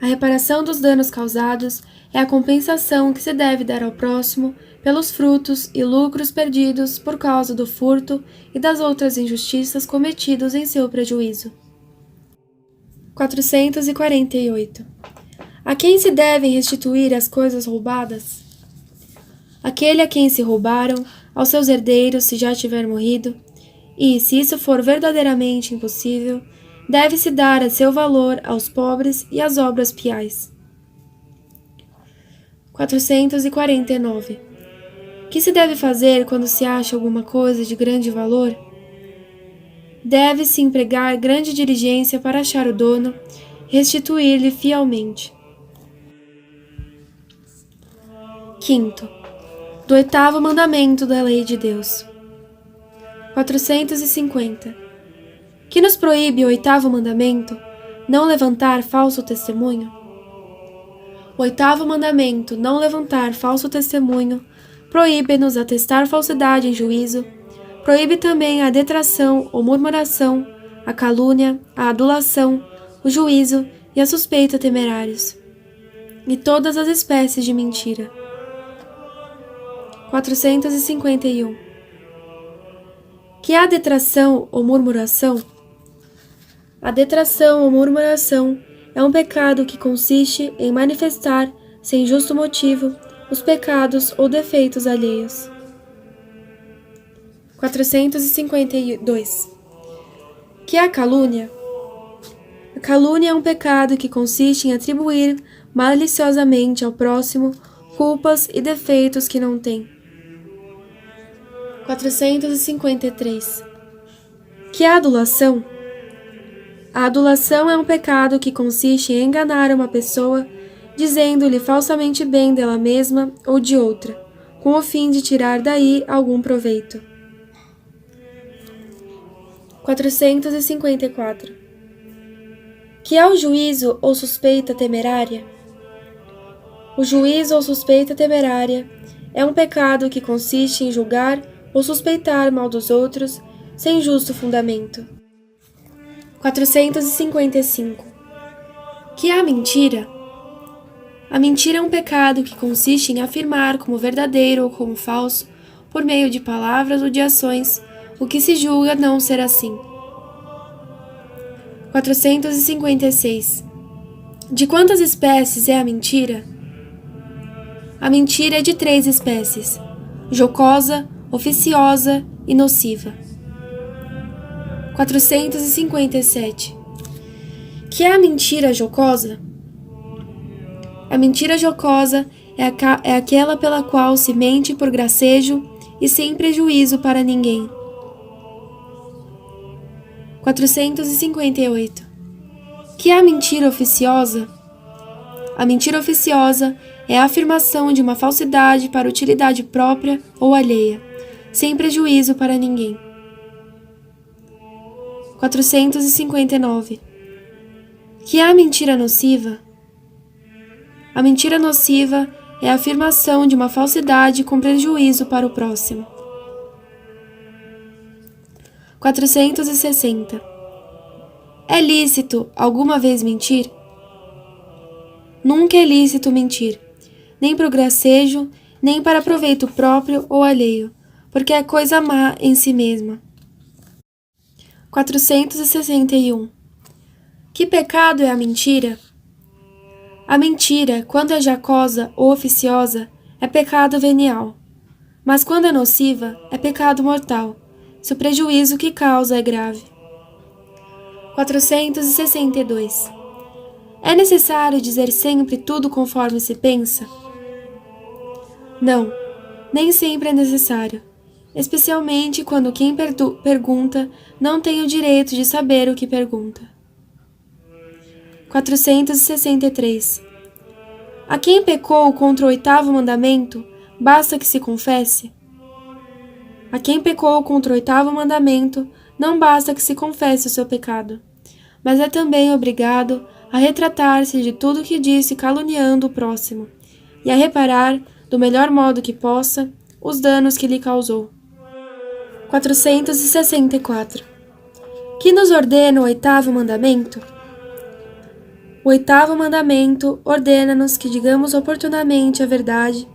A reparação dos danos causados é a compensação que se deve dar ao próximo pelos frutos e lucros perdidos por causa do furto e das outras injustiças cometidos em seu prejuízo. 448. A quem se devem restituir as coisas roubadas? Aquele a quem se roubaram, aos seus herdeiros se já tiver morrido, e, se isso for verdadeiramente impossível, deve-se dar a seu valor aos pobres e às obras piais. 449. Que se deve fazer quando se acha alguma coisa de grande valor? Deve-se empregar grande diligência para achar o dono e restituir-lhe fielmente. 5. Do 8º mandamento da lei de Deus. 450. Que nos proíbe o 8º mandamento, não levantar falso testemunho? O 8º mandamento, não levantar falso testemunho, proíbe-nos atestar falsidade em juízo, proíbe também a detração ou murmuração, a calúnia, a adulação, o juízo e a suspeita temerários, e todas as espécies de mentira. 451. Que há detração ou murmuração? A detração ou murmuração é um pecado que consiste em manifestar, sem justo motivo, os pecados ou defeitos alheios. 452. Que é a calúnia? A calúnia é um pecado que consiste em atribuir maliciosamente ao próximo culpas e defeitos que não tem. 453. Que é a adulação? A adulação é um pecado que consiste em enganar uma pessoa, dizendo-lhe falsamente bem dela mesma ou de outra, com o fim de tirar daí algum proveito. 454. Que é o juízo ou suspeita temerária? O juízo ou suspeita temerária é um pecado que consiste em julgar ou suspeitar mal dos outros sem justo fundamento. 455. Que é a mentira? A mentira é um pecado que consiste em afirmar como verdadeiro ou como falso, por meio de palavras ou de ações, o que se julga não ser assim. 456. De quantas espécies é a mentira? A mentira é de 3 espécies: jocosa, oficiosa e nociva. 457. Que é a mentira jocosa? A mentira jocosa é aquela pela qual se mente por gracejo e sem prejuízo para ninguém. 458. Que é a mentira oficiosa? A mentira oficiosa é a afirmação de uma falsidade para utilidade própria ou alheia, sem prejuízo para ninguém. 459. Que é a mentira nociva? A mentira nociva é a afirmação de uma falsidade com prejuízo para o próximo. 460. É lícito alguma vez mentir? Nunca é lícito mentir, nem para o gracejo, nem para proveito próprio ou alheio, porque é coisa má em si mesma. 461. Que pecado é a mentira? A mentira, quando é jacosa ou oficiosa, é pecado venial, mas quando é nociva, é pecado mortal, se o prejuízo que causa é grave. 462. É necessário dizer sempre tudo conforme se pensa? Não, nem sempre é necessário, especialmente quando quem pergunta não tem o direito de saber o que pergunta. 463. A quem pecou contra o 8º mandamento, basta que se confesse? A quem pecou contra o 8º mandamento, não basta que se confesse o seu pecado, mas é também obrigado a retratar-se de tudo que disse caluniando o próximo, e a reparar, do melhor modo que possa, os danos que lhe causou. 464. Que nos ordena o 8º mandamento? O 8º mandamento ordena-nos que digamos oportunamente a verdade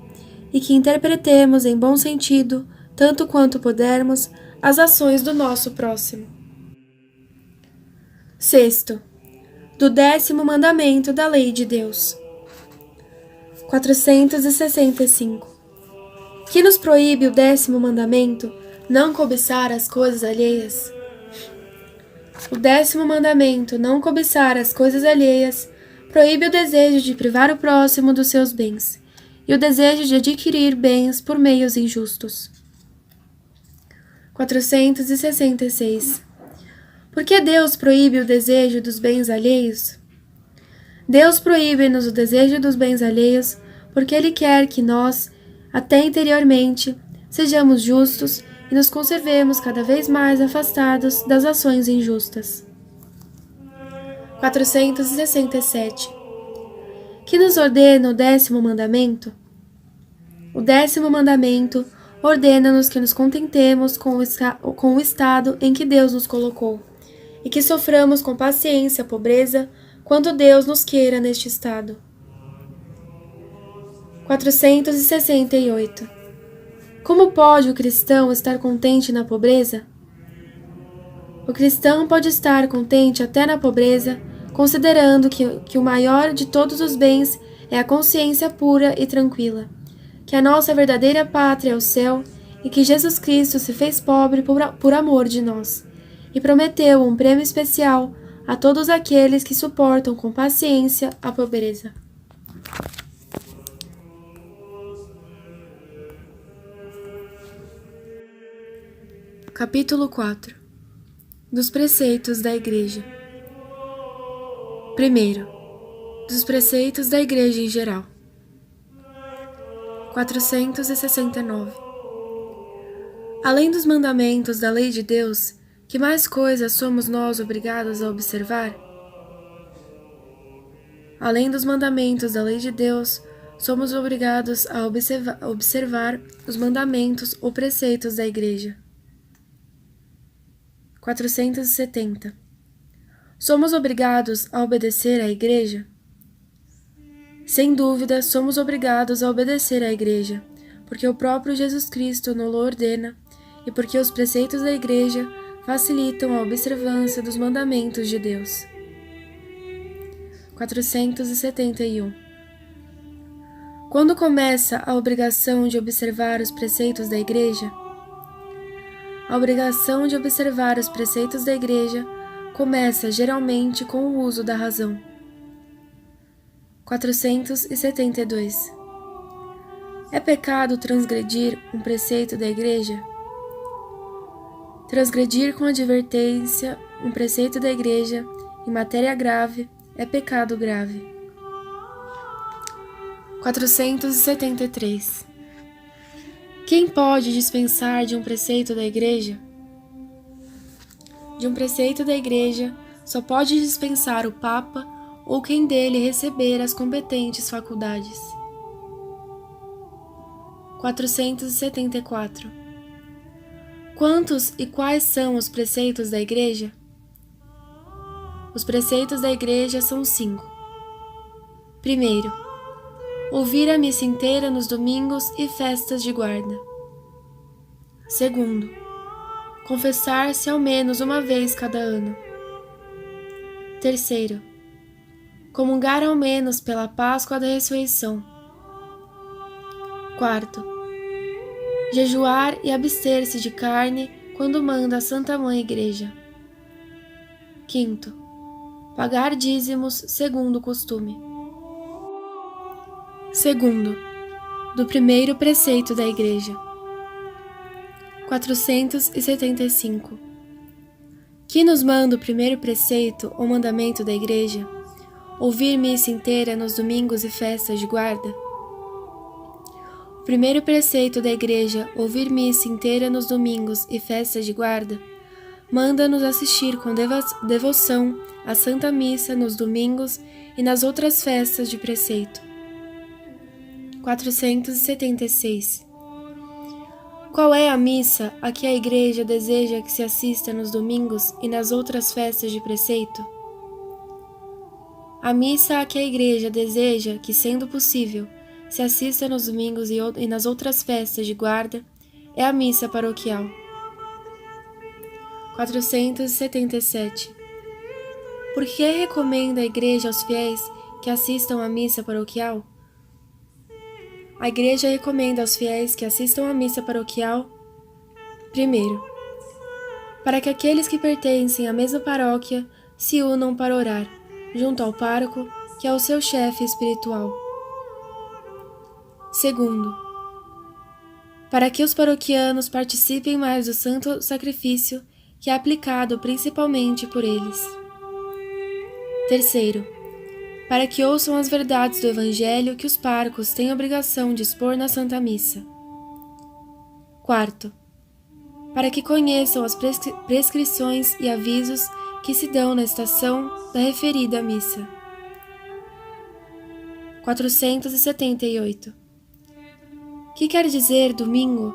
e que interpretemos em bom sentido, tanto quanto pudermos, as ações do nosso próximo. 6º, do 10º mandamento da lei de Deus. 465. Que nos proíbe o 10º mandamento, não cobiçar as coisas alheias? O 10º mandamento, não cobiçar as coisas alheias, proíbe o desejo de privar o próximo dos seus bens e o desejo de adquirir bens por meios injustos. 466. Por que Deus proíbe o desejo dos bens alheios? Deus proíbe-nos o desejo dos bens alheios porque Ele quer que nós, até interiormente, sejamos justos e nos conservemos cada vez mais afastados das ações injustas. 467. Que nos ordena o 10º mandamento? O 10º mandamento ordena-nos que nos contentemos com o estado em que Deus nos colocou e que soframos com paciência a pobreza quando Deus nos queira neste estado. 468. Como pode o cristão estar contente na pobreza? O cristão pode estar contente até na pobreza, considerando que o maior de todos os bens é a consciência pura e tranquila, que a nossa verdadeira pátria é o céu e que Jesus Cristo se fez pobre por amor de nós, e prometeu um prêmio especial a todos aqueles que suportam com paciência a pobreza. Capítulo 4. Dos preceitos da Igreja. 1. Dos preceitos da Igreja em geral. 469. Além dos mandamentos da lei de Deus, que mais coisas somos nós obrigados a observar? Além dos mandamentos da lei de Deus, somos obrigados a observar os mandamentos ou preceitos da Igreja. 470. Somos obrigados a obedecer à Igreja? Sem dúvida, somos obrigados a obedecer à Igreja, porque o próprio Jesus Cristo nos ordena e porque os preceitos da Igreja facilitam a observância dos mandamentos de Deus. 471. Quando começa a obrigação de observar os preceitos da Igreja? A obrigação de observar os preceitos da Igreja começa geralmente com o uso da razão. 472. É pecado transgredir um preceito da Igreja? Transgredir com advertência um preceito da Igreja em matéria grave é pecado grave. 473. Quem pode dispensar de um preceito da Igreja? De um preceito da Igreja só pode dispensar o Papa ou quem dele receber as competentes faculdades. 474. Quantos e quais são os preceitos da Igreja? Os preceitos da Igreja são 5. 1. Ouvir a missa inteira nos domingos e festas de guarda. 2. Confessar-se ao menos uma vez cada ano. 3. Comungar ao menos pela Páscoa da Ressurreição. 4. Jejuar e abster-se de carne quando manda a Santa Mãe Igreja. 5. Pagar dízimos segundo o costume. 2. Do primeiro preceito da Igreja. 475. Que nos manda o primeiro preceito ou mandamento da Igreja? Ouvir missa inteira nos domingos e festas de guarda? O primeiro preceito da Igreja, ouvir missa inteira nos domingos e festas de guarda, manda-nos assistir com devoção à Santa Missa nos domingos e nas outras festas de preceito. 476. Qual é a missa a que a Igreja deseja que se assista nos domingos e nas outras festas de preceito? A missa a que a Igreja deseja que, sendo possível, se assista nos domingos e nas outras festas de guarda é a missa paroquial. 477. Por que recomenda a Igreja aos fiéis que assistam à missa paroquial? A Igreja recomenda aos fiéis que assistam à missa paroquial, primeiro, para que aqueles que pertencem à mesma paróquia se unam para orar, junto ao pároco, que é o seu chefe espiritual. Segundo, para que os paroquianos participem mais do santo sacrifício que é aplicado principalmente por eles. Terceiro, para que ouçam as verdades do Evangelho que os párocos têm obrigação de expor na Santa Missa. Quarto, para que conheçam as prescrições e avisos que se dão na estação da referida missa. 478. Que quer dizer domingo?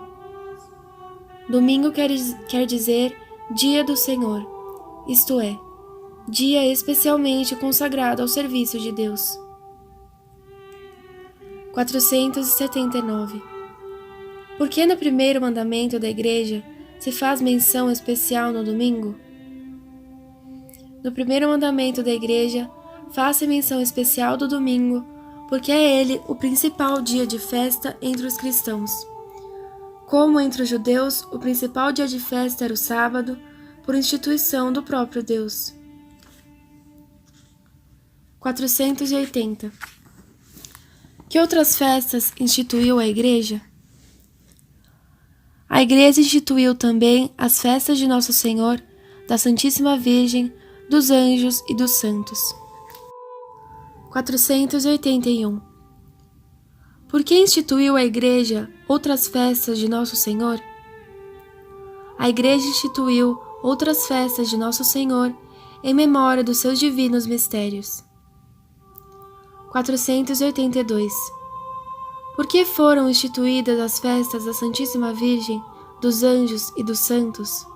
Domingo quer dizer dia do Senhor, isto é, dia especialmente consagrado ao serviço de Deus. 479. Por que no primeiro mandamento da Igreja se faz menção especial no domingo? No primeiro mandamento da Igreja, faz-se menção especial do domingo, porque é ele o principal dia de festa entre os cristãos. Como entre os judeus, o principal dia de festa era o sábado, por instituição do próprio Deus. 480. Que outras festas instituiu a Igreja? A Igreja instituiu também as festas de Nosso Senhor, da Santíssima Virgem, dos anjos e dos santos. 481. Por que instituiu a Igreja outras festas de Nosso Senhor? A Igreja instituiu outras festas de Nosso Senhor em memória dos seus divinos mistérios. 482. Por que foram instituídas as festas da Santíssima Virgem, dos anjos e dos santos?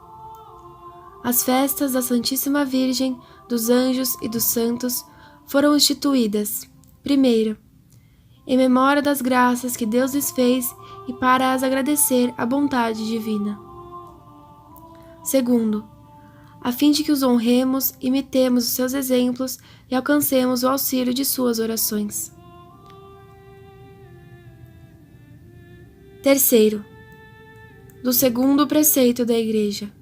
As festas da Santíssima Virgem, dos anjos e dos santos foram instituídas, primeiro, em memória das graças que Deus lhes fez e para as agradecer a bondade divina. Segundo, a fim de que os honremos, imitemos os seus exemplos e alcancemos o auxílio de suas orações. Terceiro, do segundo preceito da Igreja.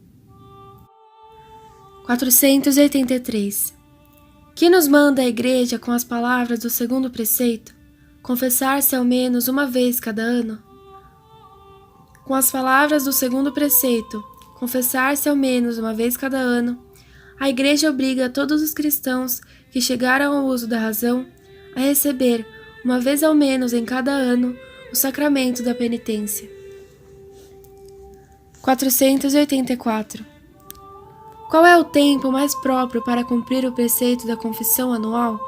483. Que nos manda a Igreja com as palavras do segundo preceito? Confessar-se ao menos uma vez cada ano? Com as palavras do segundo preceito, confessar-se ao menos uma vez cada ano, a Igreja obriga todos os cristãos que chegaram ao uso da razão a receber, uma vez ao menos em cada ano, o sacramento da penitência. 484. Qual é o tempo mais próprio para cumprir o preceito da confissão anual?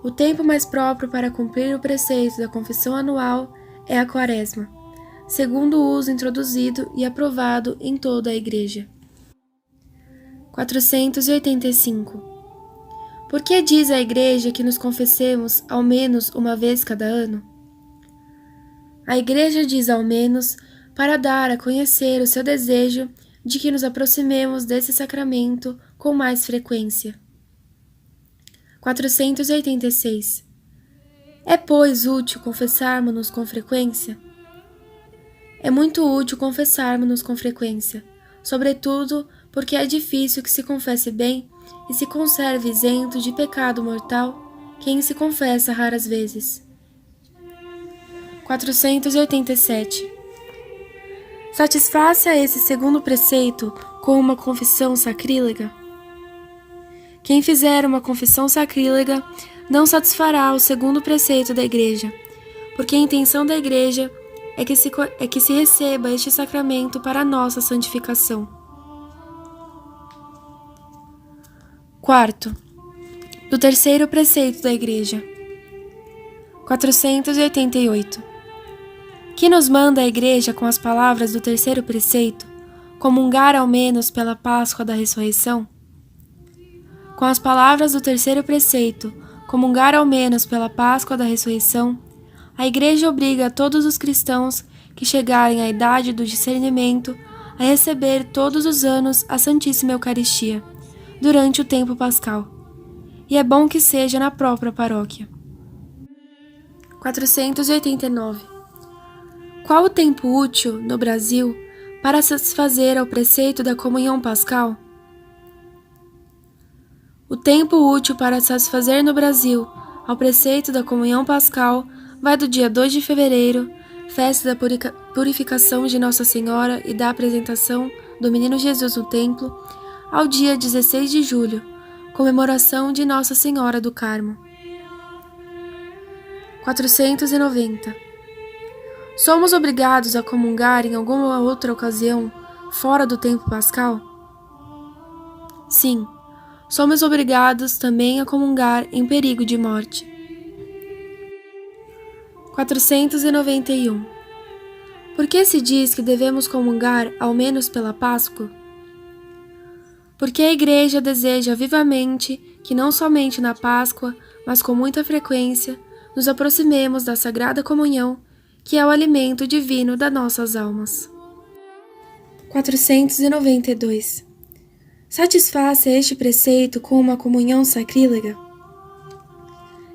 O tempo mais próprio para cumprir o preceito da confissão anual é a Quaresma, segundo o uso introduzido e aprovado em toda a Igreja. 485. Por que diz a Igreja que nos confessemos ao menos uma vez cada ano? A Igreja diz ao menos para dar a conhecer o seu desejo de que nos aproximemos desse sacramento com mais frequência. 486. É, pois, útil confessarmos-nos com frequência? É muito útil confessarmos-nos com frequência, sobretudo porque é difícil que se confesse bem e se conserve isento de pecado mortal quem se confessa raras vezes. 487. Satisfaz-se a esse segundo preceito com uma confissão sacrílega? Quem fizer uma confissão sacrílega não satisfará o segundo preceito da Igreja, porque a intenção da Igreja é que se receba este sacramento para a nossa santificação. Quarto, do terceiro preceito da Igreja. 488. Que nos manda a Igreja com as palavras do terceiro preceito, comungar ao menos pela Páscoa da Ressurreição? com as palavras do terceiro preceito, comungar ao menos pela Páscoa da Ressurreição, a Igreja obriga a todos os cristãos que chegarem à idade do discernimento a receber todos os anos a Santíssima Eucaristia, durante o tempo pascal. E é bom que seja na própria paróquia. 489. Qual o tempo útil, no Brasil, para satisfazer ao preceito da comunhão pascal? O tempo útil para satisfazer no Brasil ao preceito da comunhão pascal vai do dia 2 de fevereiro, festa da purificação de Nossa Senhora e da apresentação do Menino Jesus no templo, ao dia 16 de julho, comemoração de Nossa Senhora do Carmo. 490. Somos obrigados a comungar em alguma outra ocasião, fora do tempo pascal? Sim, somos obrigados também a comungar em perigo de morte. 491. Por que se diz que devemos comungar ao menos pela Páscoa? Porque a Igreja deseja vivamente que não somente na Páscoa, mas com muita frequência, nos aproximemos da Sagrada Comunhão, que é o alimento divino das nossas almas. 492. Satisfaz-se este preceito com uma comunhão sacrílega?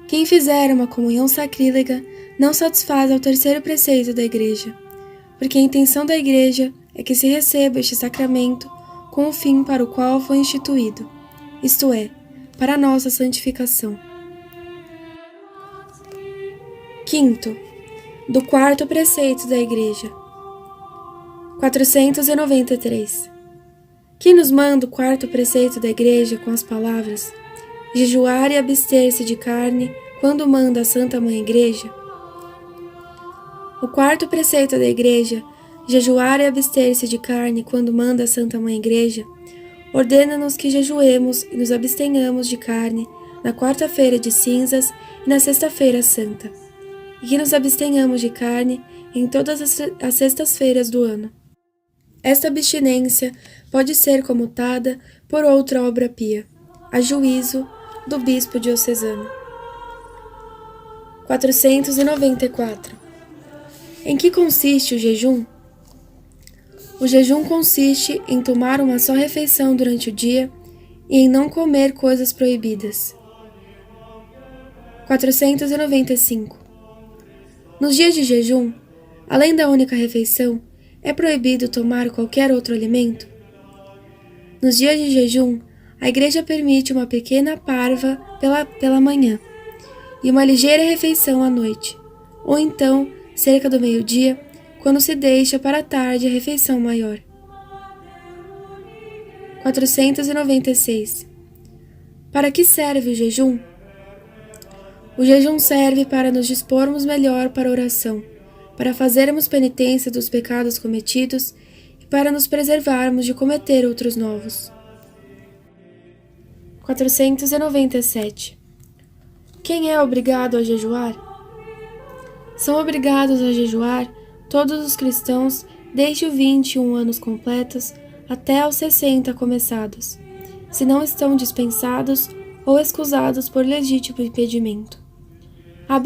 Quem fizer uma comunhão sacrílega não satisfaz ao terceiro preceito da Igreja, porque a intenção da Igreja é que se receba este sacramento com o fim para o qual foi instituído, isto é, para a nossa santificação. 5º, do quarto preceito da Igreja. 493. Que nos manda o quarto preceito da Igreja com as palavras: jejuar e abster-se de carne, quando manda a Santa Mãe Igreja? O quarto preceito da Igreja, jejuar e abster-se de carne, quando manda a Santa Mãe Igreja, ordena-nos que jejuemos e nos abstenhamos de carne na quarta-feira de cinzas e na sexta-feira santa, e que nos abstenhamos de carne em todas as sextas-feiras do ano. Esta abstinência pode ser comutada por outra obra pia, a juízo do bispo diocesano. 494. Em que consiste o jejum? O jejum consiste em tomar uma só refeição durante o dia e em não comer coisas proibidas. 495. Nos dias de jejum, além da única refeição, é proibido tomar qualquer outro alimento? Nos dias de jejum, a Igreja permite uma pequena parva pela manhã e uma ligeira refeição à noite, ou então, cerca do meio-dia, quando se deixa para a tarde a refeição maior. 496. Para que serve o jejum? O jejum serve para nos dispormos melhor para a oração, para fazermos penitência dos pecados cometidos e para nos preservarmos de cometer outros novos. 497. Quem é obrigado a jejuar? São obrigados a jejuar todos os cristãos desde os 21 anos completos até os 60 começados, se não estão dispensados ou excusados por legítimo impedimento. A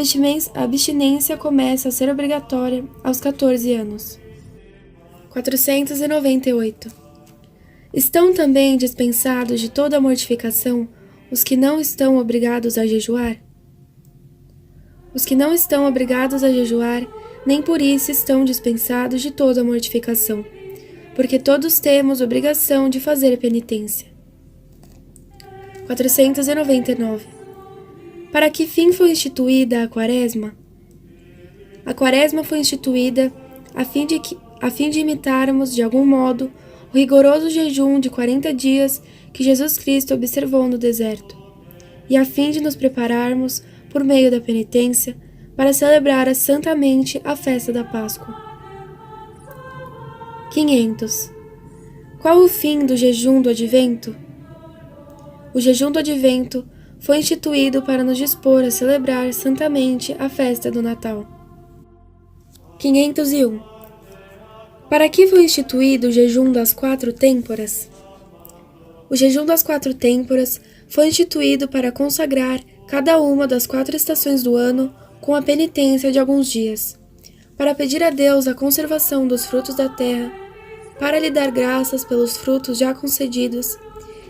abstinência começa a ser obrigatória aos 14 anos. 498. Estão também dispensados de toda a mortificação os que não estão obrigados a jejuar? Os que não estão obrigados a jejuar, nem por isso estão dispensados de toda a mortificação, porque todos temos obrigação de fazer penitência. 499. Para que fim foi instituída a Quaresma? A Quaresma foi instituída a fim de imitarmos, de algum modo, o rigoroso jejum de 40 dias que Jesus Cristo observou no deserto, e a fim de nos prepararmos, por meio da penitência, para celebrar santamente a festa da Páscoa. 500. Qual o fim do jejum do Advento? O jejum do Advento foi instituído para nos dispor a celebrar santamente a festa do Natal. 501. Para que foi instituído o jejum das 4 têmporas? O jejum das 4 têmporas foi instituído para consagrar cada uma das 4 estações do ano com a penitência de alguns dias, para pedir a Deus a conservação dos frutos da terra, para lhe dar graças pelos frutos já concedidos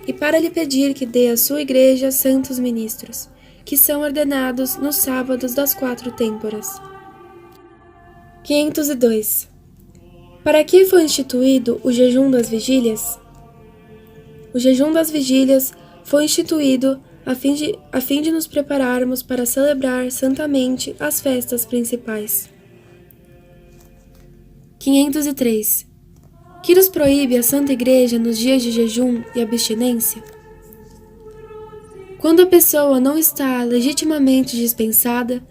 e para lhe pedir que dê à sua igreja santos ministros, que são ordenados nos sábados das 4 têmporas. 502. Para que foi instituído o jejum das vigílias? O jejum das vigílias foi instituído a fim de nos prepararmos para celebrar santamente as festas principais. 503. Que nos proíbe a Santa Igreja nos dias de jejum e abstinência? Quando a pessoa não está legitimamente dispensada,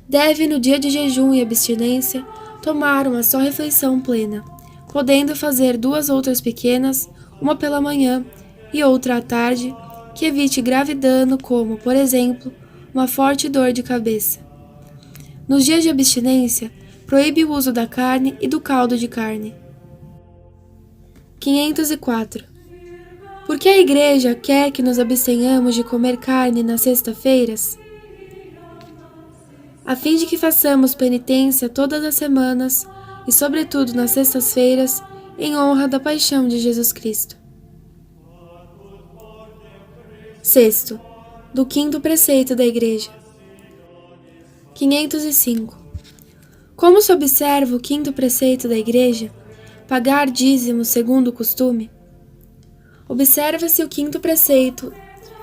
deve, no dia de jejum e abstinência, tomar uma só refeição plena, podendo fazer 2 outras pequenas, uma pela manhã e outra à tarde, que evite grave dano como, por exemplo, uma forte dor de cabeça. Nos dias de abstinência, proíbe o uso da carne e do caldo de carne. 504. Por que a Igreja quer que nos abstenhamos de comer carne nas sextas-feiras? A fim de que façamos penitência todas as semanas e, sobretudo, nas sextas-feiras, em honra da paixão de Jesus Cristo. 6. Do 5º preceito da Igreja. 505. Como se observa o 5º preceito da Igreja? Pagar dízimo segundo o costume? Observa-se o 5º preceito,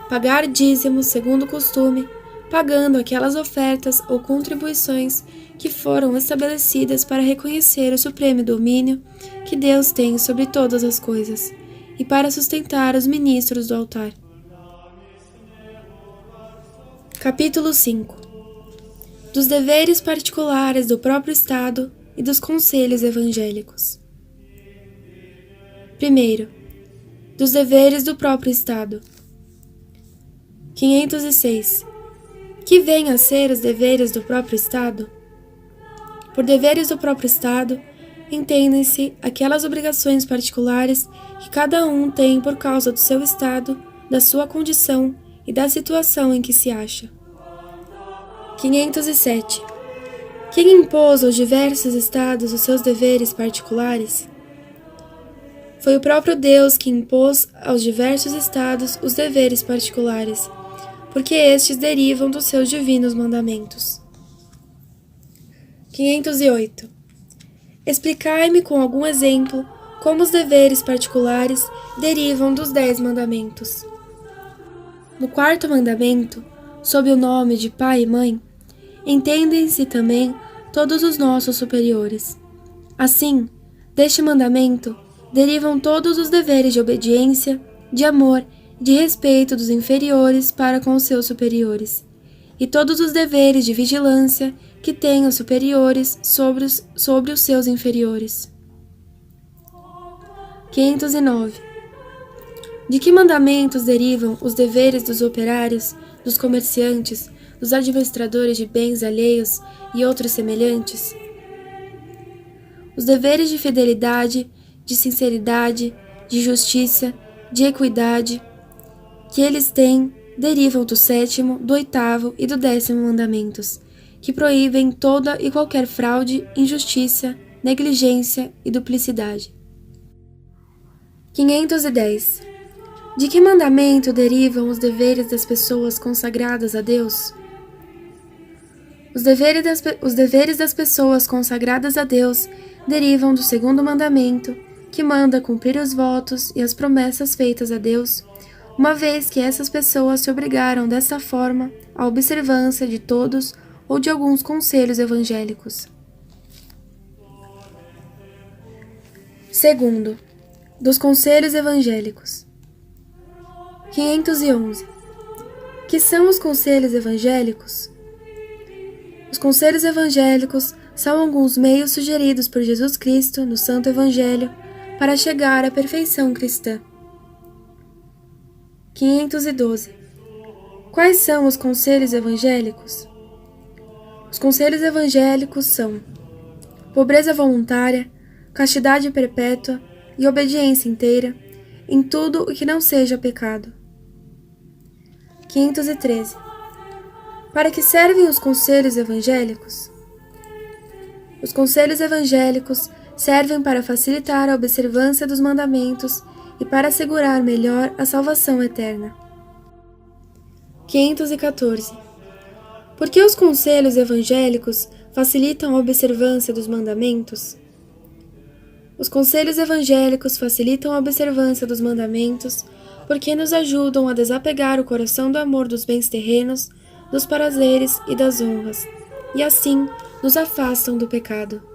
pagar dízimo segundo o costume, pagando aquelas ofertas ou contribuições que foram estabelecidas para reconhecer o supremo domínio que Deus tem sobre todas as coisas e para sustentar os ministros do altar. Capítulo 5. Dos deveres particulares do próprio Estado e dos conselhos evangélicos. 1. Dos deveres do próprio Estado. 506. Que venham a ser os deveres do próprio Estado? Por deveres do próprio Estado, entendem-se aquelas obrigações particulares que cada um tem por causa do seu estado, da sua condição e da situação em que se acha. 507. Quem impôs aos diversos estados os seus deveres particulares? Foi o próprio Deus que impôs aos diversos estados os deveres particulares, porque estes derivam dos seus divinos mandamentos. 508. Explicai-me com algum exemplo como os deveres particulares derivam dos 10 mandamentos. No 4º mandamento, sob o nome de pai e mãe, entendem-se também todos os nossos superiores. Assim, deste mandamento derivam todos os deveres de obediência, de amor e de respeito dos inferiores para com os seus superiores, e todos os deveres de vigilância que têm os superiores sobre os seus inferiores. 509. De que mandamentos derivam os deveres dos operários, dos comerciantes, dos administradores de bens alheios e outros semelhantes? Os deveres de fidelidade, de sinceridade, de justiça, de equidade, que eles têm, derivam do 7º, do 8º e do 10º mandamentos, que proíbem toda e qualquer fraude, injustiça, negligência e duplicidade. 510. De que mandamento derivam os deveres das pessoas consagradas a Deus? Os deveres das pessoas consagradas a Deus derivam do 2º mandamento, que manda cumprir os votos e as promessas feitas a Deus, uma vez que essas pessoas se obrigaram dessa forma à observância de todos ou de alguns conselhos evangélicos. 2. Dos conselhos evangélicos. 511. Que são os conselhos evangélicos? Os conselhos evangélicos são alguns meios sugeridos por Jesus Cristo no Santo Evangelho para chegar à perfeição cristã. 512. Quais são os conselhos evangélicos? Os conselhos evangélicos são pobreza voluntária, castidade perpétua e obediência inteira em tudo o que não seja pecado. 513. Para que servem os conselhos evangélicos? Os conselhos evangélicos servem para facilitar a observância dos mandamentos e para assegurar melhor a salvação eterna. 514. Por que os conselhos evangélicos facilitam a observância dos mandamentos? Os conselhos evangélicos facilitam a observância dos mandamentos porque nos ajudam a desapegar o coração do amor dos bens terrenos, dos prazeres e das honras, e assim nos afastam do pecado.